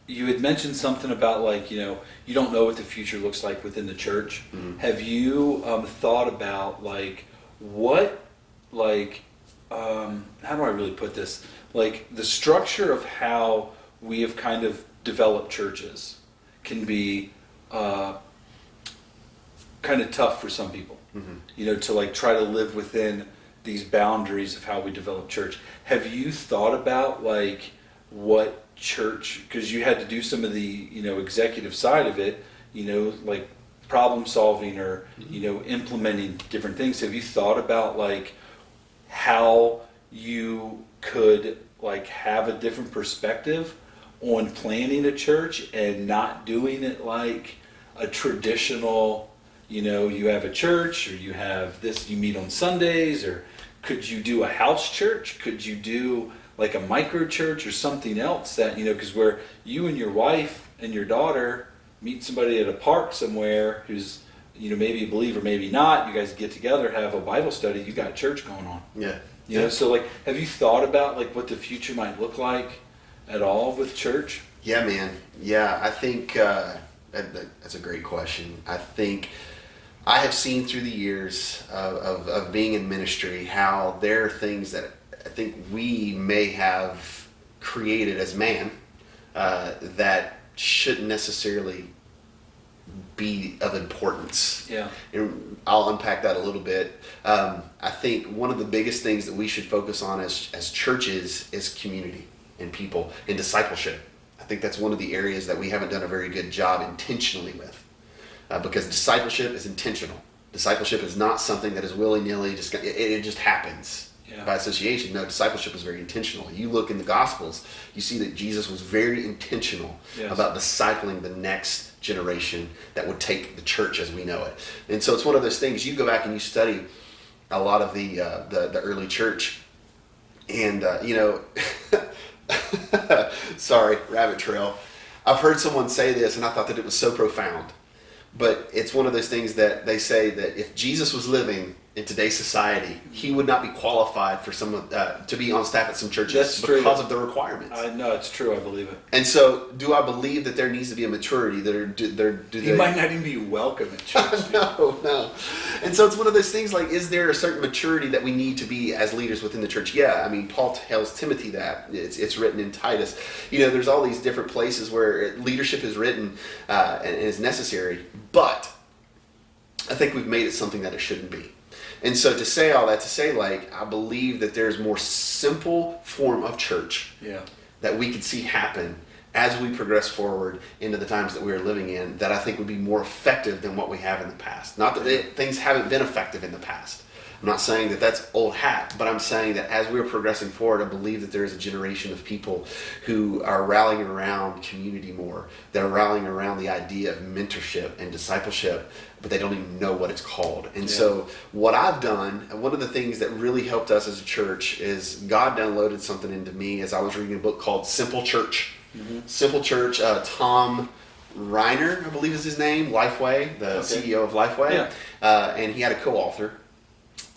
you had mentioned something about like, you don't know what the future looks like within the church. Mm-hmm. Have you thought about like what, like, how do I really put this? Like the structure of how we have kind of developed churches can be kind of tough for some people, mm-hmm. To like try to live within these boundaries of how we develop church. Have you thought about like what church, because you had to do some of the executive side of it, like problem solving or implementing different things. Have you thought about like how you could like have a different perspective on planning a church and not doing it like a traditional, you have a church or you have this, you meet on Sundays, or could you do a house church? Could you do like a micro church or something else that, because where you and your wife and your daughter meet somebody at a park somewhere who's, maybe a believer, maybe not, you guys get together, have a Bible study, you got church going on. Yeah. So like, have you thought about like what the future might look like at all with church? Yeah, man. Yeah, I think that's a great question. I think I have seen through the years of being in ministry how there are things that I think we may have created as man that shouldn't necessarily be of importance. Yeah. And I'll unpack that a little bit. I think one of the biggest things that we should focus on as churches is community and people and discipleship. I think that's one of the areas that we haven't done a very good job intentionally with, because discipleship is intentional. Discipleship is not something that is willy-nilly, it just happens. Yeah. By association. No, discipleship is very intentional. You look in the Gospels, you see that Jesus was very intentional about discipling the next generation that would take the church as we know it. And so it's one of those things, you go back and you study a lot of the early church, and sorry, rabbit trail. I've heard someone say this and I thought that it was so profound. But it's one of those things that they say that if Jesus was living in today's society, he would not be qualified for to be on staff at some churches because of the requirements. I know, it's true. I believe it. And so, do I believe that there needs to be a maturity? He might not even be welcome at church. No. And so it's one of those things like, is there a certain maturity that we need to be as leaders within the church? Yeah, I mean, Paul tells Timothy that. It's written in Titus. There's all these different places where leadership is written and is necessary, but I think we've made it something that it shouldn't be. And so to say all that, to say like, I believe that there's more simple form of church that we could see happen as we progress forward into the times that we are living in, that I think would be more effective than what we have in the past. Not that things haven't been effective in the past. I'm not saying that that's old hat, but I'm saying that as we're progressing forward, I believe that there is a generation of people who are rallying around community more. They're rallying around the idea of mentorship and discipleship, but they don't even know what it's called. And so what I've done, and one of the things that really helped us as a church, is God downloaded something into me as I was reading a book called Simple Church. Mm-hmm. Simple Church, Tom Reiner, I believe is his name, Lifeway, the CEO of Lifeway. And he had a co-author.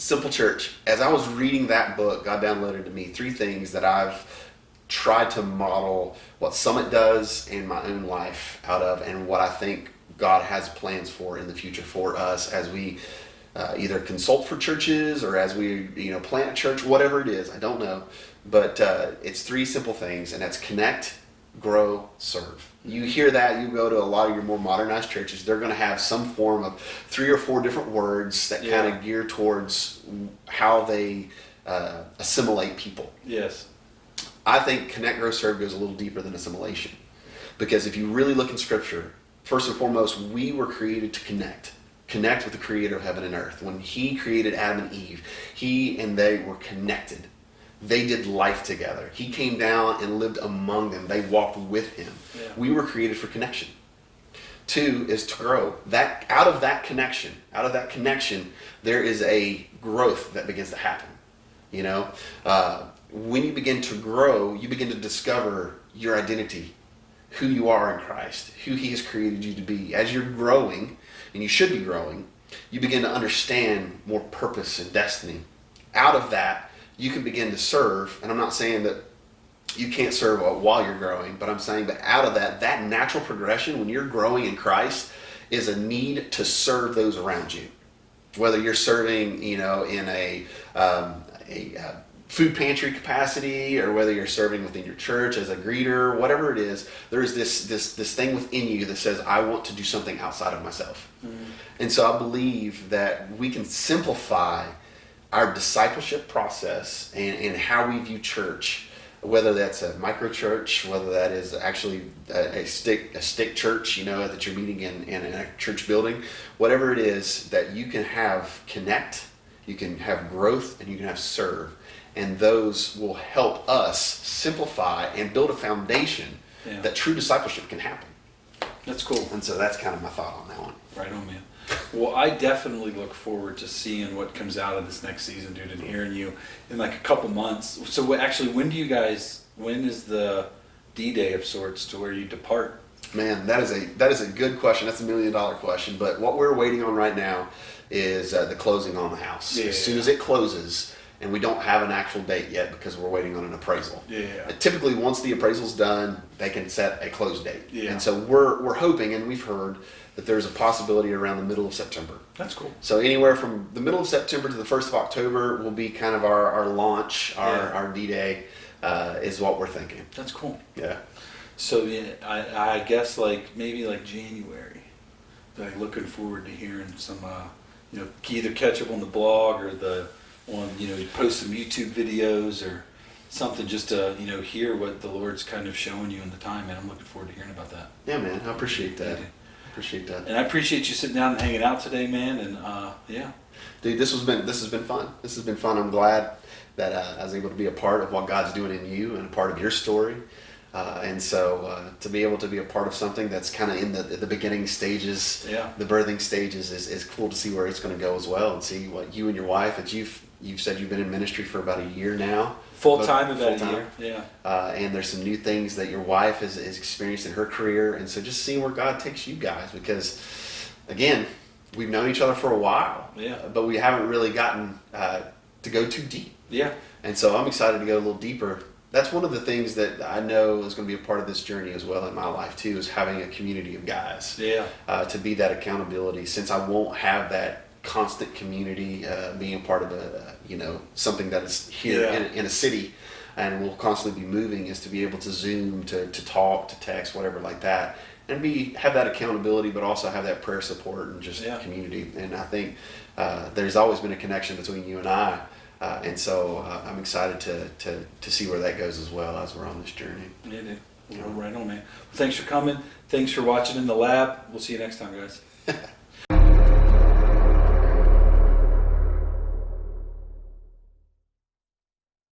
Simple Church. As I was reading that book, God downloaded to me 3 things that I've tried to model what Summit does in my own life out of, and what I think God has plans for in the future for us as we either consult for churches or as we plant a church, whatever it is, I don't know. But it's 3 simple things, and that's connect, grow, serve. You hear that, you go to a lot of your more modernized churches, they're going to have some form of 3 or 4 different words that kind of gear towards how they assimilate people. Yes. I think connect, grow, serve goes a little deeper than assimilation. Because if you really look in Scripture, first and foremost, we were created to connect. Connect with the creator of heaven and earth. When he created Adam and Eve, he and they were connected. They did life together. He came down and lived among them. They walked with him. Yeah. We were created for connection. Two is to grow. That out of that connection, there is a growth that begins to happen. You know, when you begin to grow, you begin to discover your identity, who you are in Christ, who He has created you to be. As you're growing, and you should be growing, you begin to understand more purpose and destiny. Out of that, you can begin to serve. And I'm not saying that you can't serve while you're growing, but I'm saying that out of that natural progression, when you're growing in Christ, is a need to serve those around you. Whether you're serving, you know, in a food pantry capacity, or whether you're serving within your church as a greeter, whatever it is, there is this thing within you that says, I want to do something outside of myself. Mm-hmm. And so I believe that we can simplify our discipleship process and how we view church, whether that's a micro church, whether that is actually a stick church, you know, that you're meeting in a church building, whatever it is, that you can have connect, you can have growth, and you can have serve. And those will help us simplify and build a foundation that true discipleship can happen. That's cool. And so that's kind of my thought on that one. Right on, man. Well, I definitely look forward to seeing what comes out of this next season, dude, and hearing you in like a couple months. So actually, when is the D-Day of sorts to where you depart? Man, that is a good question. That's $1 million question. But what we're waiting on right now is the closing on the house. Yeah. As soon as it closes, and we don't have an actual date yet because we're waiting on an appraisal. Yeah. Typically, once the appraisal's done, they can set a close date. Yeah. And so we're hoping, and we've heard, that there's a possibility around the middle of September. That's cool. So anywhere from the middle of September to the 1st of October will be kind of our launch, our D-Day, is what we're thinking. That's cool. Yeah. So I guess maybe January, like looking forward to hearing some, either catch up on the blog or you post some YouTube videos or something just to, hear what the Lord's kind of showing you in the time, and I'm looking forward to hearing about that. Yeah, man, I appreciate that. And I appreciate you sitting down and hanging out today, man, and Dude, this has been fun. This has been fun. I'm glad that I was able to be a part of what God's doing in you and a part of your story. And so to be able to be a part of something that's kind of in the beginning stages, the birthing stages, is cool to see where it's going to go as well, and see what you and your wife, that you've said you've been in ministry for about a year now. Full-time about a year, and there's some new things that your wife has experienced in her career, and so just seeing where God takes you guys, because again, we've known each other for a while, but we haven't really gotten to go too deep. Yeah. And so I'm excited to go a little deeper. That's one of the things that I know is going to be a part of this journey as well in my life too, is having a community of guys. Yeah. To be that accountability, since I won't have that constant community, being a part of something that is here in a city, and will constantly be moving, is to be able to Zoom, to talk, to text, whatever like that, and have that accountability, but also have that prayer support and just community. And I think there's always been a connection between you and I. And so I'm excited to see where that goes as well as we're on this journey. Yeah, dude. Well, right on, man. Well, thanks for coming. Thanks for watching in the lab. We'll see you next time, guys.